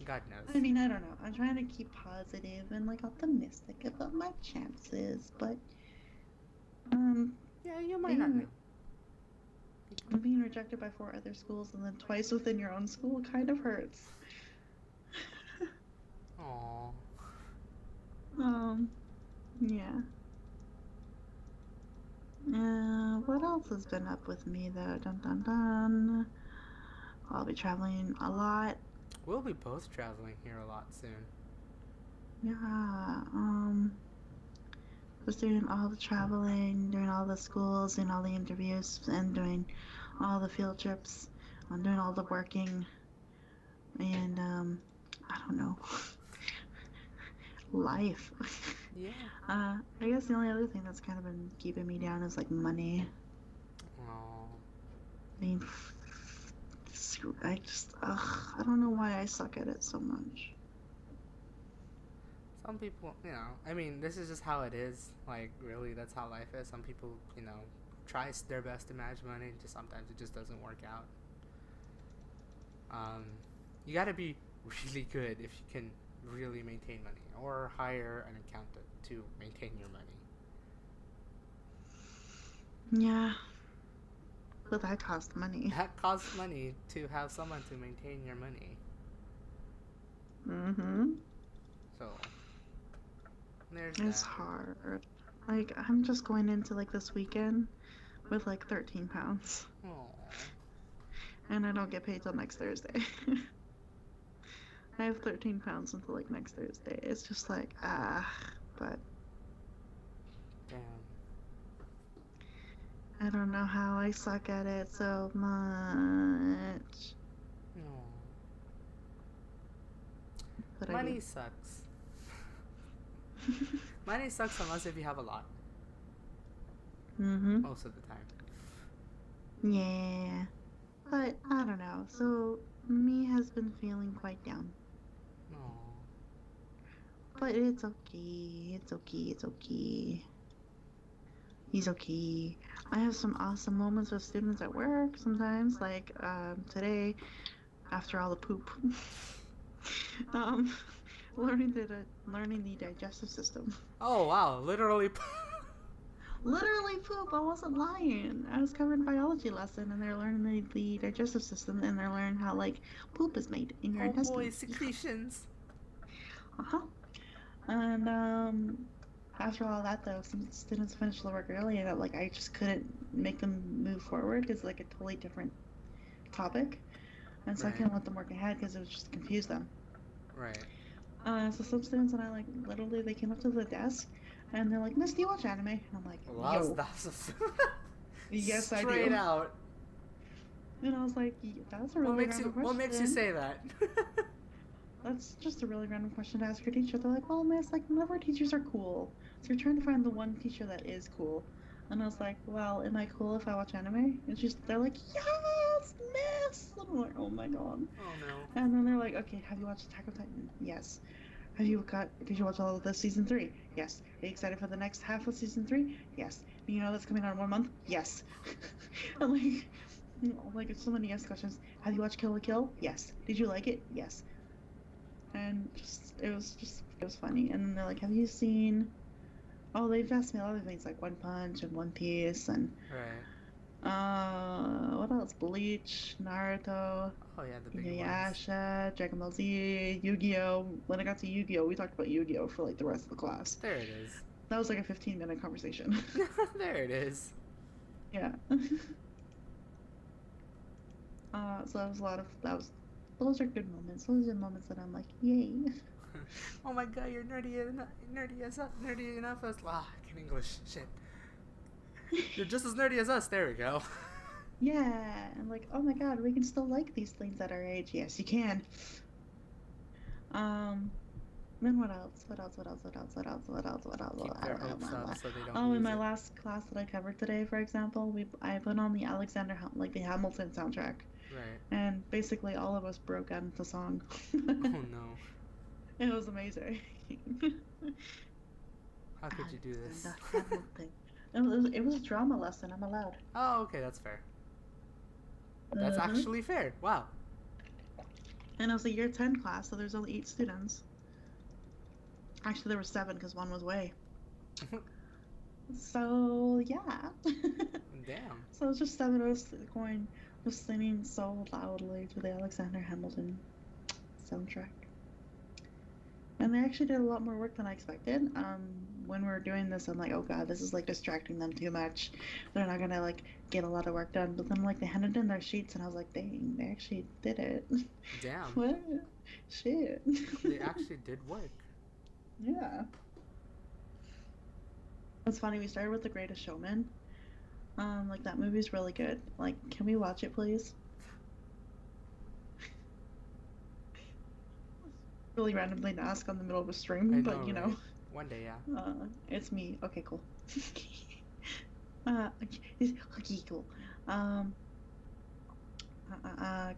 God knows. I mean, I don't know. I'm trying to keep positive and like optimistic about my chances, but um, Yeah, you might not know. being being rejected by 4 other schools and then twice within your own school kind of hurts. Aww. Um, yeah. What else has been up with me though? Dun dun dun. I'll be traveling a lot. We'll be both traveling here a lot soon. Yeah. Just doing all the traveling, doing all the schools, doing all the interviews, and doing all the field trips. I'm doing all the working, and I don't know, life. Yeah. I guess the only other thing that's kind of been keeping me down is like money. Aww. I mean, I just, I don't know why I suck at it so much. Some people, I mean, this is just how it is. Like, really, that's how life is. Some people, try their best to manage money. Just sometimes it just doesn't work out. Um, you gotta be really good if you can really maintain money, or hire an accountant to maintain your money. Yeah, but that costs money. That costs money to have someone to maintain your money. Mm-hmm. So there's It's that. hard. Like, I'm just going into like this weekend with like 13 pounds, Oh, and I don't get paid till next Thursday. I have 13 pounds until like next Thursday. It's just like, but damn. I don't know how I suck at it so much. No. But I do. Money sucks. Money sucks unless if you have a lot. Mm-hmm. Most of the time. Yeah. But I don't know. So me has been feeling quite down. No. But it's okay. It's okay. It's okay. He's okay. I have some awesome moments with students at work sometimes, like today, after all the poop. um, learning the digestive system. Oh wow! Literally. Literally poop. I wasn't lying. I was covering a biology lesson, and they're learning the digestive system, and they're learning how like poop is made in your Oh boy, intestines. secretions. Uh-huh. And after all that, though, some students finished the work early, and like I just couldn't make them move forward because like a totally different topic, and so I Right. couldn't let them work ahead because it would just confuse them. Right. So some students and I like literally they came up to the desk, and they're like, "Miss, do you watch anime?" And I'm like, Well, "Yo, that's yes, I straight do." out. And I was like, "That's a really random question." What makes you say that? That's just a really random question to ask your teacher. They're like, "Well, miss, like none of our teachers are cool, so you're trying to find the one teacher that is cool." And I was like, "Well, am I cool if I watch anime?" And they're like, "Yes, miss." And I'm like, "Oh my god." Oh no. And then they're like, "Okay, have you watched Attack on Titan?" Yes. Did you watch all of the season 3? Yes. Are you excited for the next half of season 3? Yes. Do you know that's coming out in 1 month? Yes. And like it's so many yes questions. Have you watched Kill la Kill? Yes. Did you like it? Yes. And it was funny. And then they're like, have you seen? Oh, they've asked me a lot of things like One Punch and One Piece and Right. what else? Bleach, Naruto, Oh yeah, the big ones. Inuyasha, Dragon Ball Z, Yu-Gi-Oh. When I got to Yu-Gi-Oh, we talked about Yu-Gi-Oh for like the rest of the class. There it is. That was like a 15-minute conversation. There it is. Yeah. So that was those are good moments. Those are moments that I'm like, yay. Oh my god, you're nerdy enough as I can English shit. You're just as nerdy as us. There we go. Yeah, and like, oh my god, we can still like these things at our age. Yes, you can. Um, Then what else? What else? What else? What else? What else? What else? What else? Keep their hopes up so they don't Oh, in lose my it. last class that I covered today, for example, I put on the like the Hamilton soundtrack, Right. and basically all of us broke out into song. Oh no. It was amazing. How could you do this? Alexander Hamilton. It was a drama lesson. I'm allowed. Oh, okay, that's fair. That's Uh-huh. actually fair. Wow. And it was a year 10 class, so there's only 8 students. Actually, there were 7 because one was away. So, yeah. Damn. So it's just 7 of us going, just singing so loudly to the Alexander Hamilton soundtrack. And they actually did a lot more work than I expected. When we were doing this, I'm like, oh god, this is like distracting them too much. They're not gonna like get a lot of work done. But then like they handed in their sheets, and I was like, dang, they actually did it. Damn. What? Shit. They actually did work. Yeah. It's funny. We started with The Greatest Showman. Like that movie's really good. Like, can we watch it, please? Really random thing to ask on the middle of a stream, I but know, you right? know, One day, yeah. it's me. Okay, cool. Okay, cool. Um,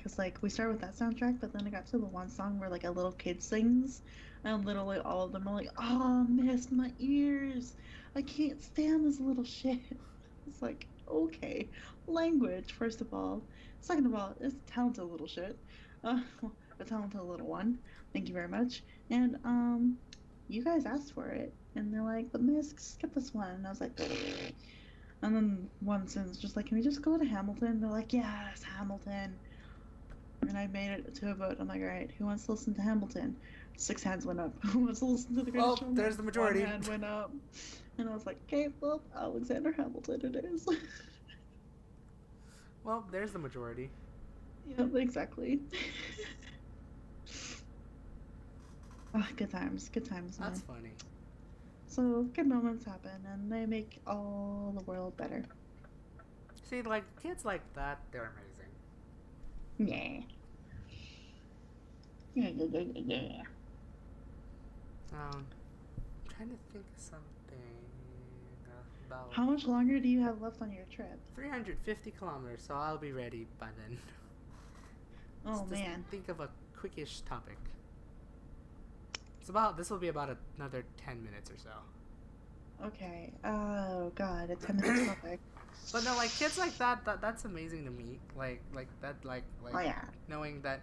cause like we started with that soundtrack, but then I got to the one song where like a little kid sings, and literally all of them are like, "Oh, miss my ears! I can't stand this little shit." It's like, okay, language first of all. Second of all, it's a talented little shit. Uh, a talented little one. Thank you very much. And you guys asked for it, and they're like, "But miss, skip this one." And I was like, "Ugh." And then one sentence just like, "Can we just go to Hamilton?" They're like, "Yes, Hamilton." And I made it to a vote. I'm like, all right, who wants to listen to Hamilton? 6 hands went up. Who wants to listen to the Greatest Well, Showman? there's the majority. 1 hand went up. And I was like, okay, well, Alexander Hamilton it is. Well, there's the majority. Yep, exactly. Oh, good times, man. That's funny. So good moments happen, and they make all the world better. See, like kids like that, they're amazing. Yeah. Yeah. Trying to think of something about How much longer do you have left on your trip? 350 kilometers, so I'll be ready by then. Oh Just man. think of a quickish topic. This will be about another 10 minutes or so. Okay. Oh god, a 10-minute topic. But no, like kids like that's amazing to me. Like that, Oh yeah. knowing that,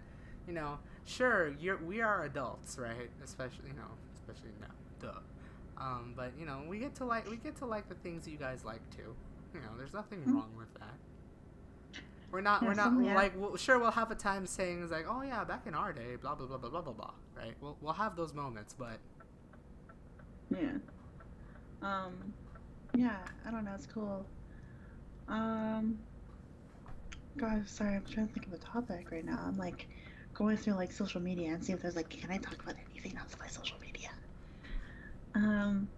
sure, we are adults, right? Especially now, duh. But we get to like the things you guys like too. There's nothing wrong with that. We're not Yeah. like sure we'll have a time saying it's like, oh yeah, back in our day, blah blah blah blah blah blah blah, right? We'll have those moments, but Yeah. Yeah, I don't know, it's cool. Um, God, sorry, I'm trying to think of a topic right now. I'm like going through like social media and see if there's like, can I talk about anything else by social media? Um,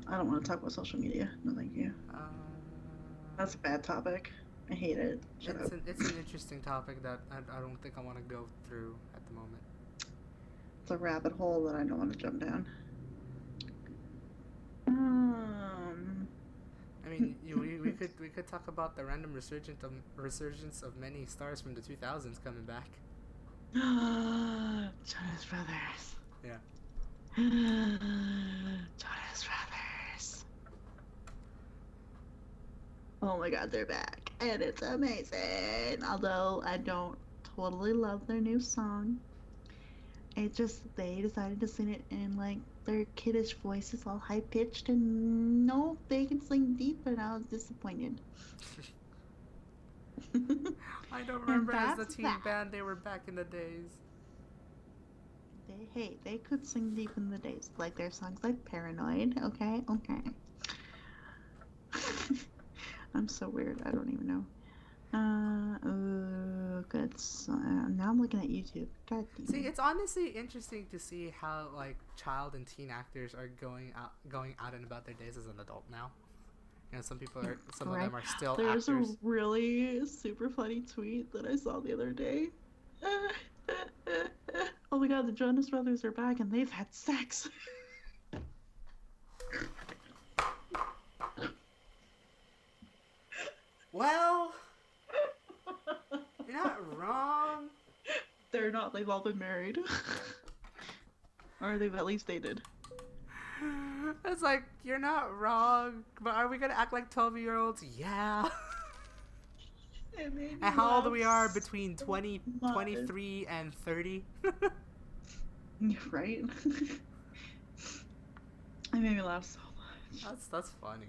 I don't want to talk about social media. No, thank you. That's a bad topic. I hate it. Shut up. it's an interesting topic that I don't think I want to go through at the moment. It's a rabbit hole that I don't want to jump down. I mean, we could talk about the random resurgence of many stars from the 2000s coming back. Jonas Brothers. Yeah. Jonas Brothers. Oh my god, they're back. And it's amazing. Although I don't totally love their new song. It just, they decided to sing it in like their kiddish voices, all high pitched, and no, they can sing deep, and I was disappointed. I don't remember as the that's teen that. band they were back in the days. They could sing deep in the days, like their songs like Paranoid. Okay. I'm so weird. I don't even know. Good. Now I'm looking at YouTube. God damn. See, it's honestly interesting to see how like child and teen actors are going out and about their days as an adult now. Some of them are still There's actors. a really super funny tweet that I saw the other day. Oh my god, the Jonas Brothers are back and they've had sex. Well, you're not wrong. They're not. They've all been married. Or they've at least dated. It's like, you're not wrong, but are we gonna act like 12-year-olds? Yeah. It made me And how old laugh we are so between 20, much. 23 and 30? Right? It made me laugh so much. That's funny.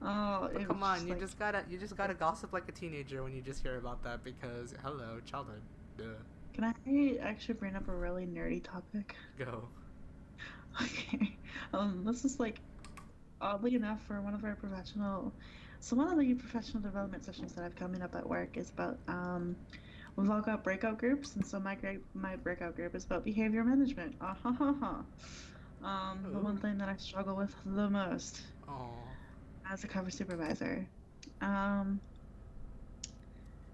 Oh, But it come was on, just you just gotta gossip like a teenager when you just hear about that because hello, childhood. Duh. Can I actually bring up a really nerdy topic? Go. Okay. This is like oddly enough for one of our professional. So one of the professional development sessions that I've coming up at work is about we've all got breakout groups, and so my breakout group is about behavior management. Ah ha ha ha. The one thing that I struggle with the most Oh. as a cover supervisor. Um,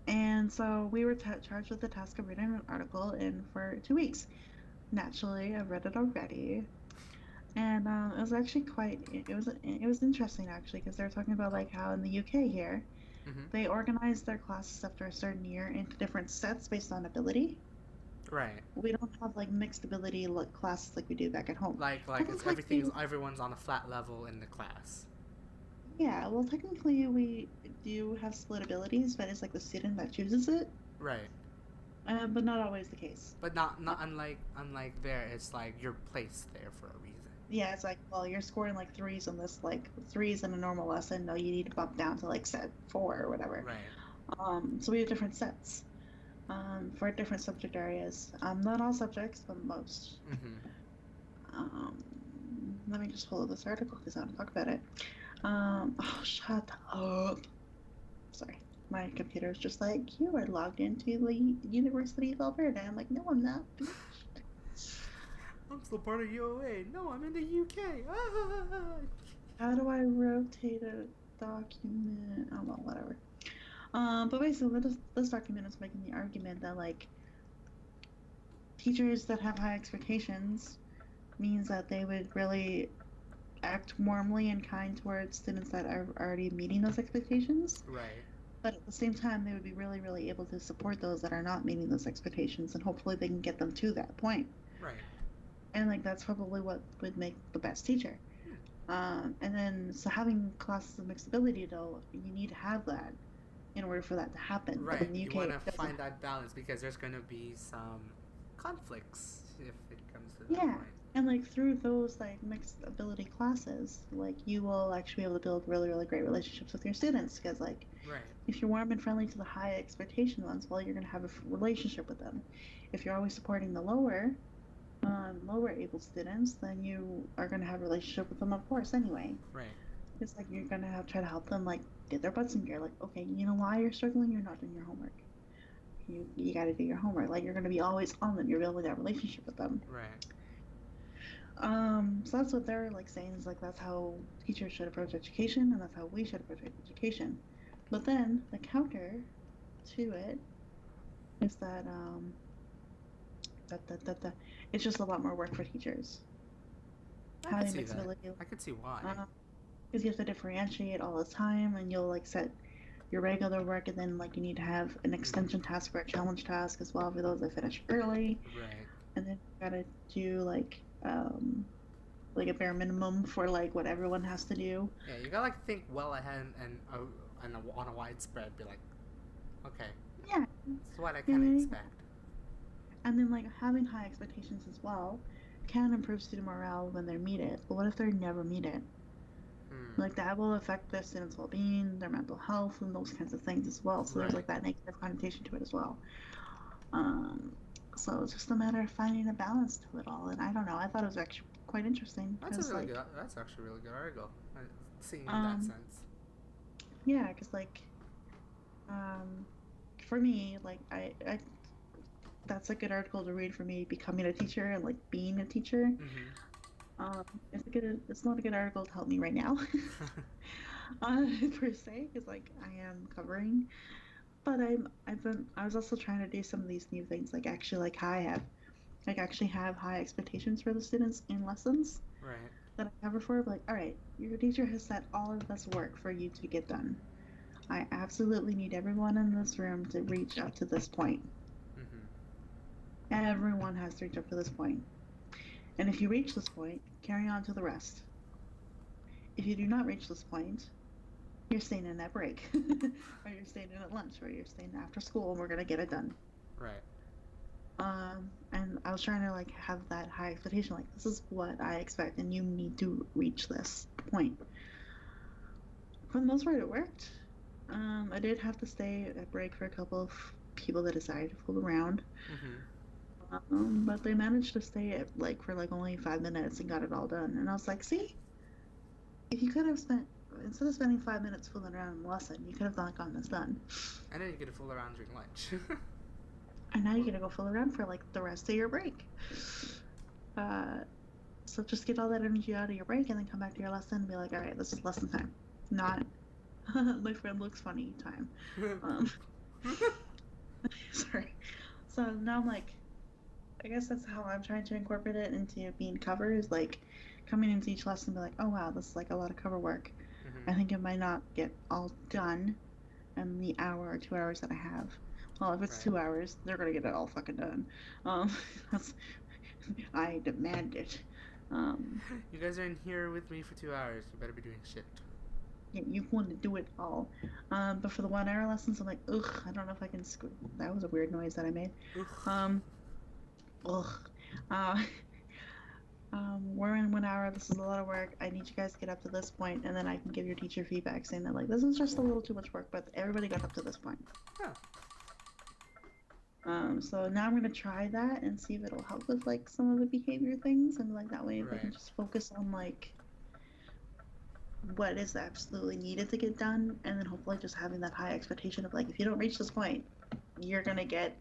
and so we were charged with the task of reading an article in for 2 weeks. Naturally, I've read it already, and it was actually it was interesting actually because they were talking about like how in the UK here Mm-hmm. they organize their classes after a certain year into different sets based on ability. Right. We don't have like mixed ability classes like we do back at home. Like it's everyone's on a flat level in the class. Yeah, well, technically we do have split abilities, but it's like the student that chooses it. Right. But not always the case. But not unlike there, it's like you're placed there for a reason. Yeah, it's like, well, you're scoring like threes on this, like threes in a normal lesson. No, you need to bump down to like set 4 or whatever. Right. So we have different sets for different subject areas. Not all subjects, but most. Mm-hmm. Let me just pull up this article because I want to talk about it. Oh, shut up. Sorry. My computer is just like, you are logged into the University of Alberta. I'm like, no, I'm not. I'm still part of UOA. No, I'm in the UK. How do I rotate a document? Oh, well, whatever. But basically, this document is making the argument that, like, teachers that have high expectations means that they would really act warmly and kind towards students that are already meeting those expectations. Right. But at the same time, they would be really, really able to support those that are not meeting those expectations, and hopefully they can get them to that point. Right. And like that's probably what would make the best teacher. And then so having classes of mixed ability, though, you need to have that in order for that to happen. Right. But in the You UK, want it to doesn't. find that balance because there's going to be some conflicts if it comes to that Yeah. point. And like through those like mixed ability classes, like you will actually be able to build really, really great relationships with your students because like Right. if you're warm and friendly to the high expectation ones, well, you're going to have a relationship with them. If you're always supporting the lower able students, then you are going to have a relationship with them, of course, anyway. Right. It's like you're going to try to help them, like, get their butts in gear. Like, okay, you know why you're struggling? You're not doing your homework. You got to do your homework. Like, you're going to be always on them. You're building that relationship with them. Right. So that's what they're, like, saying is, like, that's how teachers should approach education, and that's how we should approach education. But then, the counter to it is that, it's just a lot more work for teachers. I could see that. I could see why. Because you have to differentiate all the time, and you'll like set your regular work, and then like you need to have an extension task or a challenge task as well for those that finish early. Right. And then you gotta do like a bare minimum for like what everyone has to do. Yeah, you gotta like think well ahead and on a widespread, be like, okay, Yeah. that's what I kind of expect. And then like having high expectations as well can improve student morale when they're meted. But what if they're never meted? Like that will affect the students' well-being, their mental health, and those kinds of things as well. So there's like that negative connotation to it as well. So it's just a matter of finding a balance to it all. And I don't know. I thought it was actually quite interesting. That's actually a really good article. Seeing in that sense. Yeah, because like, for me, like I that's a good article to read for me becoming a teacher and like being a teacher. It's not a good article to help me right now, per se, because like I am covering. But I was also trying to do some of these new things, like actually actually have high expectations for the students in lessons Right. that I have before. Like, all right, your teacher has set all of this work for you to get done. I absolutely need everyone in this room to reach up to this point. Mhm. Everyone has to reach up to this point. And if you reach this point, carry on to the rest. If you do not reach this point, you're staying in at break, or you're staying in at lunch, or you're staying after school, and we're gonna get it done. Right. And I was trying to like have that high expectation, like this is what I expect, and you need to reach this point. For the most part, it worked. I did have to stay at break for a couple of people that decided to fool around, Mhm. but they managed to stay at like for like only 5 minutes and got it all done. And I was like, see, if you could have spent instead of spending 5 minutes fooling around in the lesson, you could have not gotten this done. And then you get to fool around during lunch. And now you get to go fool around for like the rest of your break. Uh, so just get all that energy out of your break and then come back to your lesson and be like, all right, this is lesson time, not my friend looks funny time. Um, sorry. So now I'm like, I guess that's how I'm trying to incorporate it into being cover is like coming into each lesson and be like, oh wow, this is like a lot of cover work. I Mhm. think it might not get all done in the hour or 2 hours that I have. Well, if it's Right. 2 hours, they're gonna get it all fucking done. Um, that's, I demand it. Um, You guys are in here with me for 2 hours. You better be doing shit. yeah, you want to do it all. But for the 1 hour lessons, I'm like, ugh, I don't know if I can. That was a weird noise that I made. Ugh. Um, ugh. Uh, we're in 1 hour. This is a lot of work. I need you guys to get up to this point, and then I can give your teacher feedback saying that like this is just a little too much work, but everybody got up to this point. Huh. So now I'm gonna try that and see if it'll help with like some of the behavior things, and like that way they can Right. just focus on like what is absolutely needed to get done, and then hopefully just having that high expectation of like if you don't reach this point, you're gonna get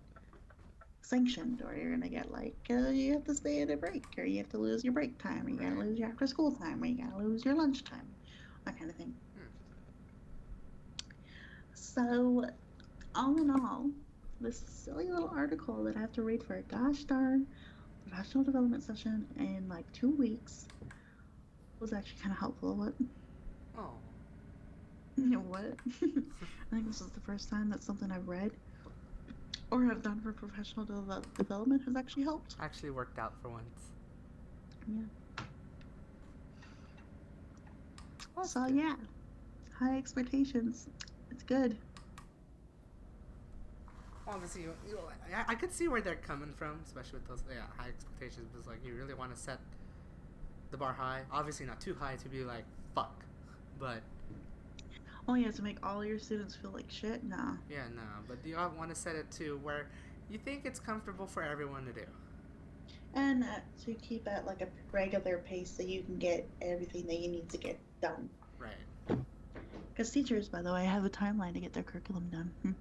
sanctioned, or you're gonna get like you have to stay at a break, or you have to lose your break time, or you gotta Right. lose your after school time, or you gotta lose your lunch time, that kind of thing. Hmm. So all in all, this silly little article that I have to read for a gosh darn professional development session in like 2 weeks was actually kind of helpful. What? Oh. What? I think this is the first time that something I've read or have done for professional development has actually helped. Actually worked out for once. Yeah. That's So good. yeah, high expectations. It's good. Obviously, I could see where they're coming from, especially with those high expectations. Because like you really want to set the bar high. Obviously, not too high to be like fuck, but Oh yeah, to make all your students feel like shit. Nah. yeah, no. But you want to set it to where you think it's comfortable for everyone to do. And to keep at like a regular pace so you can get everything that you need to get done. Right. Because teachers, by the way, have a timeline to get their curriculum done.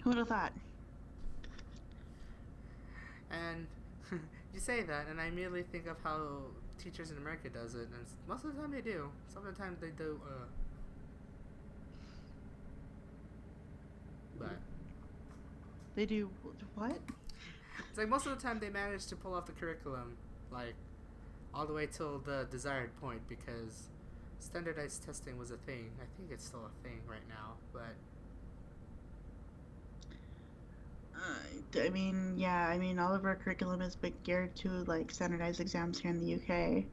Who would have thought? And you say that, and I immediately think of how teachers in America does it, and most of the time they do. Sometimes they do. But They do what? it's like most of the time they manage to pull off the curriculum, like all the way till the desired point, because standardized testing was a thing. I think it's still a thing right now, but I mean, yeah, I mean, all of our curriculum is geared to like standardized exams here in the UK.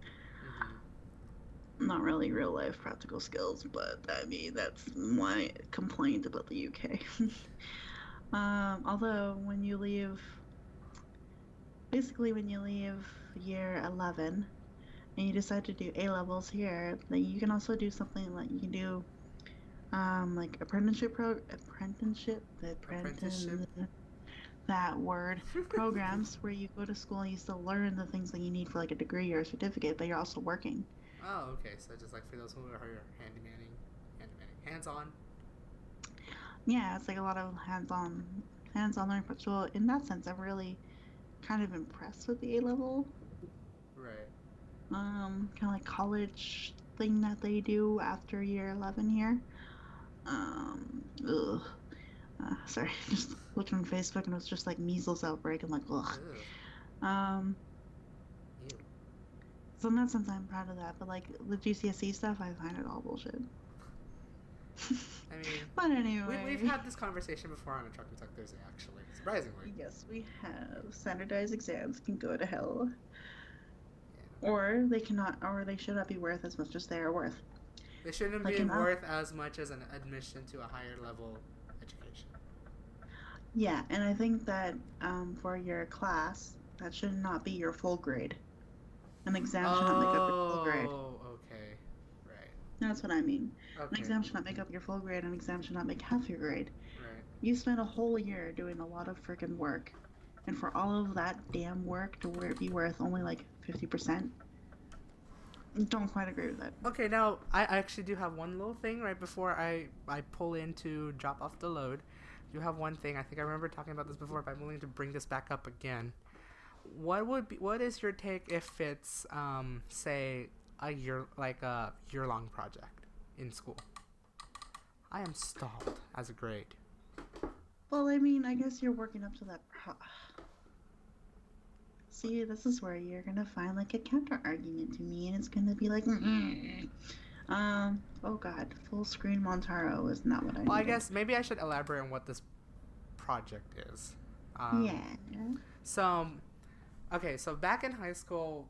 Not really real life practical skills, but I mean, that's my complaint about the UK. Although, basically, when you leave year 11 and you decide to do A levels here, then you can also do something like you can do like apprenticeship, that word, programs where you go to school and you still learn the things that you need for like a degree or a certificate, but you're also working. Oh, okay. So just like for those who are hands-on. Yeah, it's like a lot of hands-on learning. So in that sense, I'm really kind of impressed with the A level, Right. kind of like college thing that they do after year 11 here. Ugh. sorry, just looked on Facebook and it was just like measles outbreak. I'm like, ugh. Ugh. Um, Ew. so in that sense, I'm proud of that. But like the GCSE stuff, I find it all bullshit. I mean, But we've anyway, had this conversation before on a Truck and Tuck Thursday, actually. Surprisingly. yes, we have standardized exams can go to hell, Yeah. or they cannot, or they should not be worth as much as they are worth. They shouldn't Like be in worth as much as an admission to a higher level education. yeah, and I think that for your class, that should not be your full grade. An exam should not make up your full grade. Oh, okay. Right. That's what I mean. An Okay. exam should not make up your full grade. An exam should not make half your grade. Right. You spent a whole year doing a lot of freaking work, and for all of that damn work to be worth only like 50%, don't quite agree with that. Okay, now I actually do have one little thing right before I pull in to drop off the load. You have one thing. I think I remember talking about this before, but I'm willing to bring this back up again. What is your take if it's say a year long project in school? I am stalled as a grade. Well, I mean, I guess you're working up to that. See, this is where you're gonna find like a counter argument to me, and it's gonna be like, oh god, full screen Montaro is not what I Well, I needed. guess maybe I should elaborate on what this project is. Yeah. So, okay, so back in high school,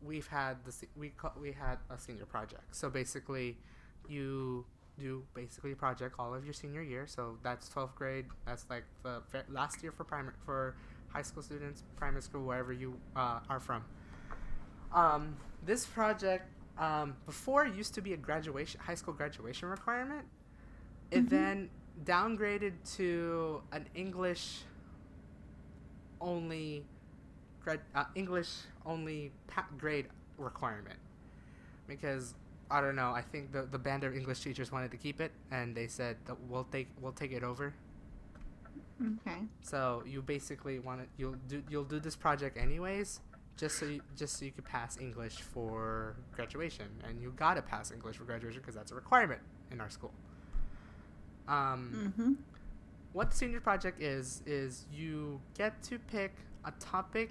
we've had we had a senior project. So basically, you do basically a project all of your senior year. So that's 12th grade. That's like the last year for high school students, primary school, wherever you are from. This project before it used to be a high school graduation requirement. It then downgraded to an English only grade requirement, because I don't know, I think the band of English teachers wanted to keep it, and they said that we'll take it over. Okay. So you basically you'll do this project anyways, just so you could pass English for graduation, and you gotta pass English for graduation because that's a requirement in our school. What the senior project is you get to pick a topic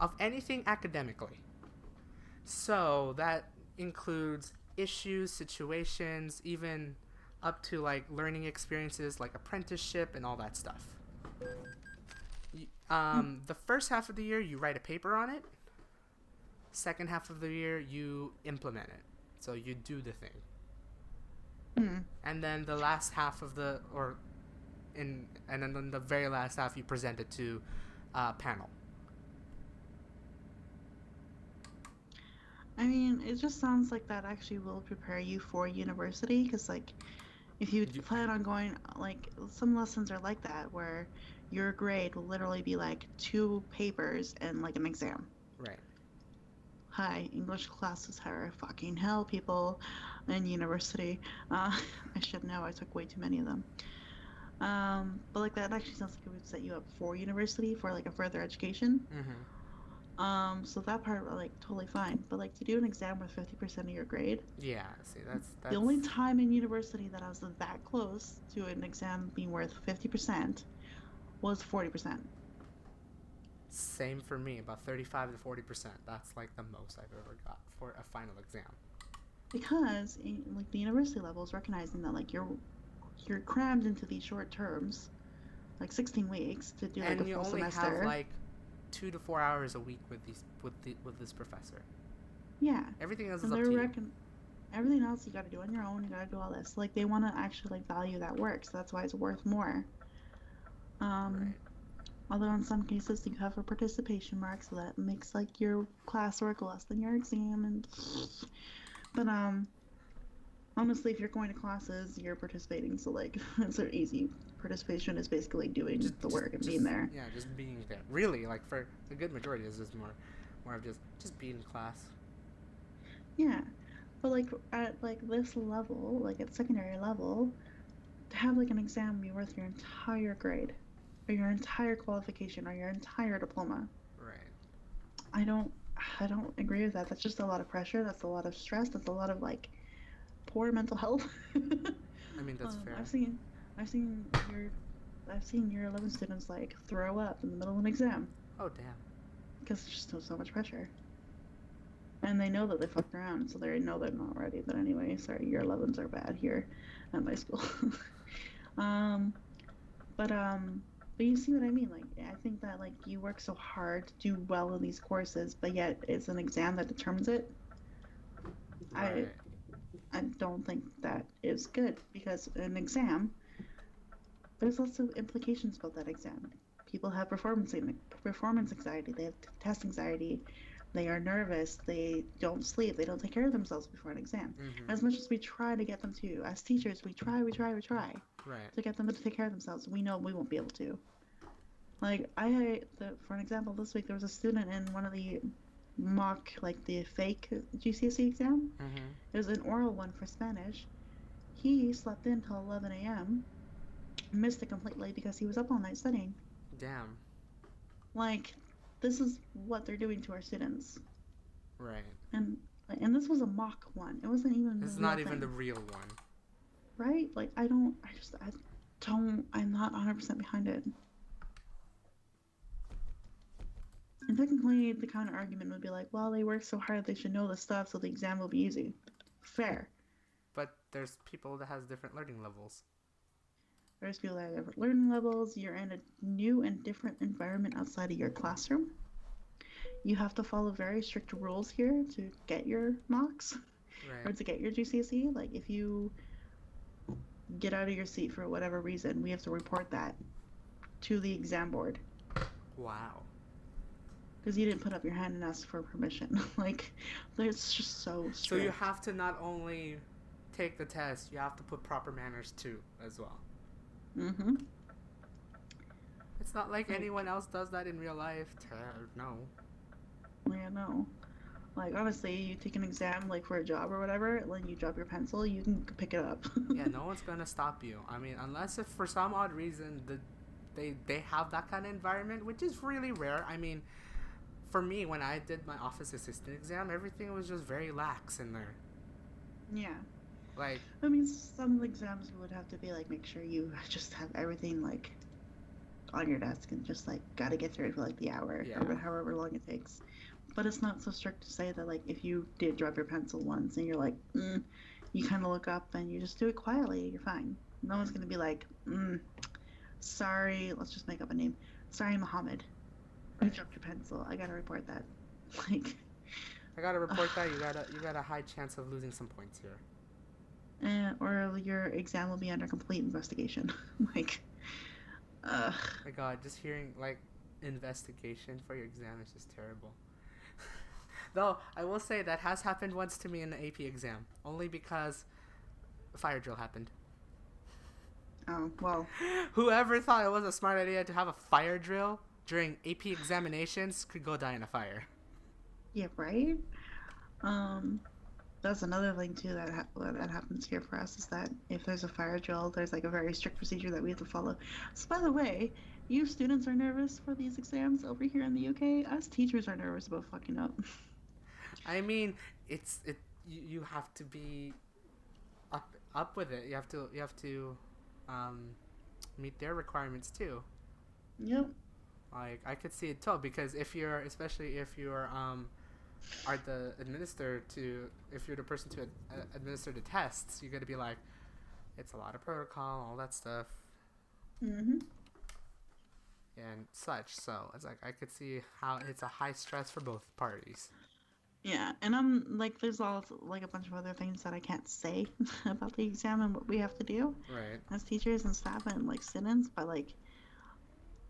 of anything academically. So that includes issues, situations, even up to like learning experiences like apprenticeship and all that stuff. The first half of the year you write a paper on it. Second half of the year you implement it. So you do the thing. And then the last half of and then the very last half you present it to a panel. I mean, it just sounds like that actually will prepare you for university, because like if you plan on going, like some lessons are like that where your grade will literally be like 2 papers and like an exam. Right. Hi, English classes are fucking hell, people in university. I should know, I took way too many of them. But like that actually sounds like it would set you up for university, for like a further education. So that part, like, totally fine. But like to do an exam with 50% of your grade. Yeah, see, that's The only time in university that I was that close to an exam being worth 50% was 40%. same for me, about 35 to 40%. That's like the most I've ever got for a final exam. Because like the university level is recognizing that like you're crammed into these short terms, like 16 weeks to do like a full semester. And you only have like 2 to 4 hours a week with this professor. Yeah. Everything else is up to you. Everything else you got to do on your own. You got to do all this. Like they want to actually like value that work, so that's why it's worth more. Right. Although in some cases you have a participation mark, so that makes like your classwork less than your exam. But honestly, if you're going to classes, you're participating. So like it's an easy participation is basically doing the work and being there. Yeah, just being there. Really, like for the good majority, is just more of just being in class. Yeah, but like at like this level, like at secondary level, to have like an exam be worth your entire grade, or your entire qualification, or your entire diploma. Right. I don't agree with that. That's just a lot of pressure. That's a lot of stress. That's a lot of like poor mental health. I mean, that's fair. I've seen I've seen year 11 students like throw up in the middle of an exam Oh damn. because there's just so much pressure. And they know that they fucked around, so they know they're not ready. But anyway, sorry, year 11s are bad here at my school. um, but you see what I mean? Like, I think that like you work so hard to do well in these courses, but yet it's an exam that determines it. I Right. I don't think that is good because an exam, there's also implications about that exam. People have performance anxiety. They have test anxiety. They are nervous. They don't sleep. They don't take care of themselves before an exam. Mhm. As much as we try to get them to, as teachers, we try Right. to get them to take care of themselves. We know we won't be able to. Like for an example, this week there was a student in one of the mock, like the fake GCSE exam. Mhm. It was an oral one for Spanish. He slept in till 11 a.m. Missed it completely because he was up all night studying. Damn. Like, this is what they're doing to our students. Right. And this was a mock one. It wasn't even the It's real not even thing, the real one. right? Like, I'm not 100% behind it. And technically, the counter argument would be like, well, they work so hard, they should know the stuff, so the exam will be easy. Fair. But there's people that has different learning levels. There's people that have different learning levels. You're in a new and different environment outside of your classroom. You have to follow very strict rules here to get your mocks or Right. to get your GCSE. Like, if you get out of your seat for whatever reason, we have to report that to the exam board Wow. because you didn't put up your hand and ask for permission. Like, it's just so strict. So you have to not only take the test, you have to put proper manners too, as well. Mm-hmm. It's not like anyone else does that in real life. No. Yeah, no. Like, honestly, you take an exam, like, for a job or whatever, like, you drop your pencil, you can pick it up. Yeah, no one's gonna stop you. I mean, unless if for some odd reason they have that kind of environment, which is really rare. I mean, for me, when I did my office assistant exam, everything was just very lax in there. Yeah. Like, I mean, some exams would have to be, like, make sure you just have everything, like, on your desk and just, like, gotta get through it for, like, the hour yeah. or however long it takes. But it's not so strict to say that, like, if you did drop your pencil once and you're like, you kind of look up and you just do it quietly, you're fine. No one's gonna be like, sorry, let's just make up a name. Sorry, Mohammed, you dropped your pencil. I gotta report that. Like, I gotta report that you got a high chance of losing some points here. or your exam will be under complete investigation. Like, My God, just hearing like investigation for your exam is just terrible. Though I will say that has happened once to me in the AP exam, only because a fire drill happened. oh, well. Whoever thought it was a smart idea to have a fire drill during AP examinations could go die in a fire. Yeah, right? That's another thing too that happens here for us is that if there's a fire drill, there's like a very strict procedure that we have to follow. So by the way, you students are nervous for these exams over here in the UK. Us teachers are nervous about fucking up. I mean, you have to be up with it. You have to meet their requirements too. Yep. Like I could see it too because especially if you're are the if you're the person to administer the tests, you got to be like, it's a lot of protocol, all that stuff, Mhm. and such. So it's like I could see how it's a high stress for both parties. Yeah, and I'm like, there's all like a bunch of other things that I can't say about the exam and what we have to do Right. as teachers and staff and like students, but like,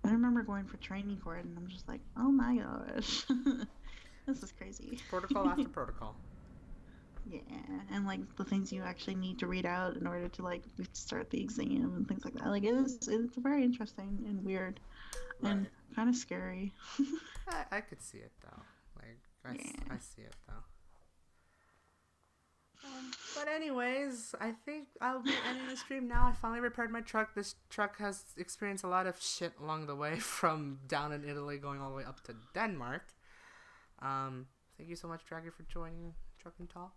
I remember going for training for it, and I'm just like, oh my gosh, this is crazy. Protocol after protocol. Yeah, and like the things you actually need to read out in order to like start the exam and things like that. Like it's very interesting and weird and Right. kind of scary. I could see it though. Like I see it though. But anyways, I think I'll be ending the stream now. I finally repaired my truck. This truck has experienced a lot of shit along the way from down in Italy going all the way up to Denmark. Thank you so much, Dragger, for joining Truck and Talk.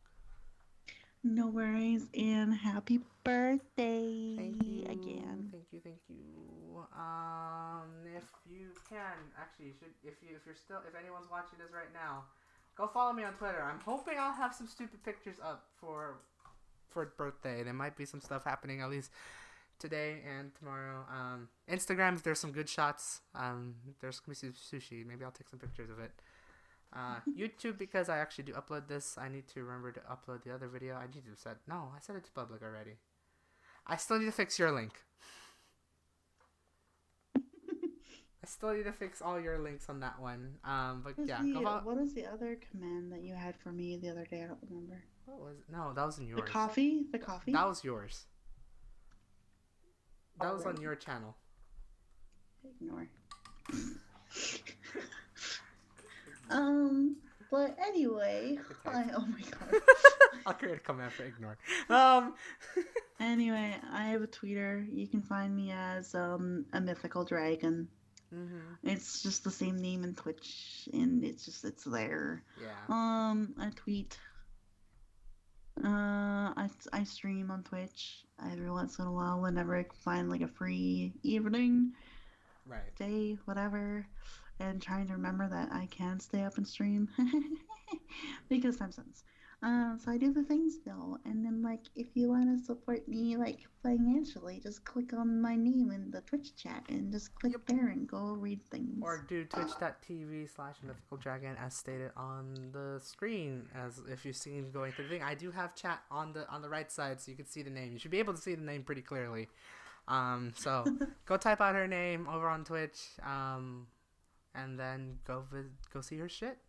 No worries, and happy birthday Thank you again. Thank you. if you can, actually, you should. If anyone's watching this right now, go follow me on Twitter. I'm hoping I'll have some stupid pictures up for birthday. There might be some stuff happening at least today and tomorrow. Instagram, there's some good shots. There's gonna be some sushi. Maybe I'll take some pictures of it. YouTube, because I actually do upload this, I need to remember to upload the other video. I set it to public already. I still need to fix your link. I still need to fix all your links on that one. But yeah. What was the other command that you had for me the other day? I don't remember. What was it? No, that was in yours. The coffee? The coffee? That was yours. That was on your channel. Ignore. But anyway, oh my god. I'll create a command for ignore. Anyway, I have a Twitter. You can find me as a mythical dragon. Mm-hmm. It's just the same name in Twitch, and it's there. Yeah. I tweet. I stream on Twitch every once in a while whenever I can find like a free evening, right, day, whatever, and trying to remember that I can stay up and stream because time sense. So I do the things still, and then like if you want to support me like financially, just click on my name in the Twitch chat and just click there and go read things. Or do twitch.tv/mythicaldragon as stated on the screen. As if you've seen going through the thing, I do have chat on the right side, so you can see the name. You should be able to see the name pretty clearly. So go type out her name over on Twitch, and then go see her shit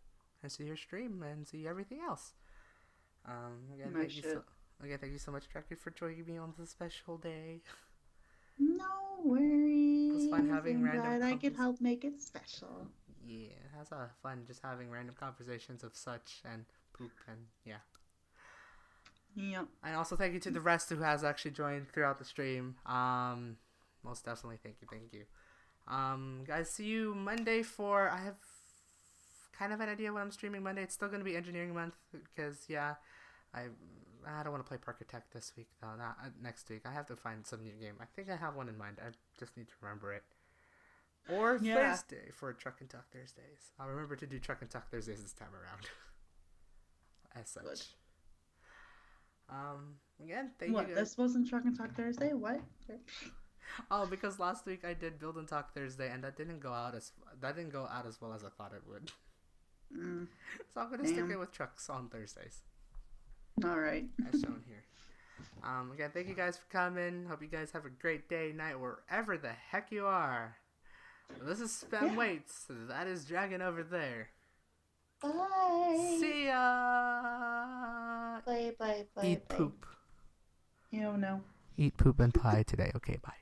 and see her stream and see everything else. Again, thank you so much, Jackie, for joining me on this special day. No worries. It was fun having glad I could help make it special. Yeah, it was fun just having random conversations of such and poop and yeah. Yep. And also thank you to the rest who has actually joined throughout the stream. Most definitely thank you. Guys, see you Monday I have kind of an idea what I'm streaming Monday. It's still going to be engineering month because I don't want to play Park Attack this week though. Not next week. I have to find some new game. I think I have one in mind. I just need to remember it. Or Thursday for Truck and Talk Thursdays. I'll remember to do Truck and Talk Thursdays this time around. As such. Good. Again, thank you. What? This wasn't Truck and Talk Thursday? What? Oh, because last week I did Build and Talk Thursday, and that didn't go out as well as I thought it would. So I'm gonna stick it with trucks on Thursdays. All right. As shown here. Again, thank you guys for coming. Hope you guys have a great day, night, wherever the heck you are. This is Spam Waits. That is Dragon over there. Bye. See ya. Bye. Eat poop. You don't know. Eat poop and pie today. Okay, bye.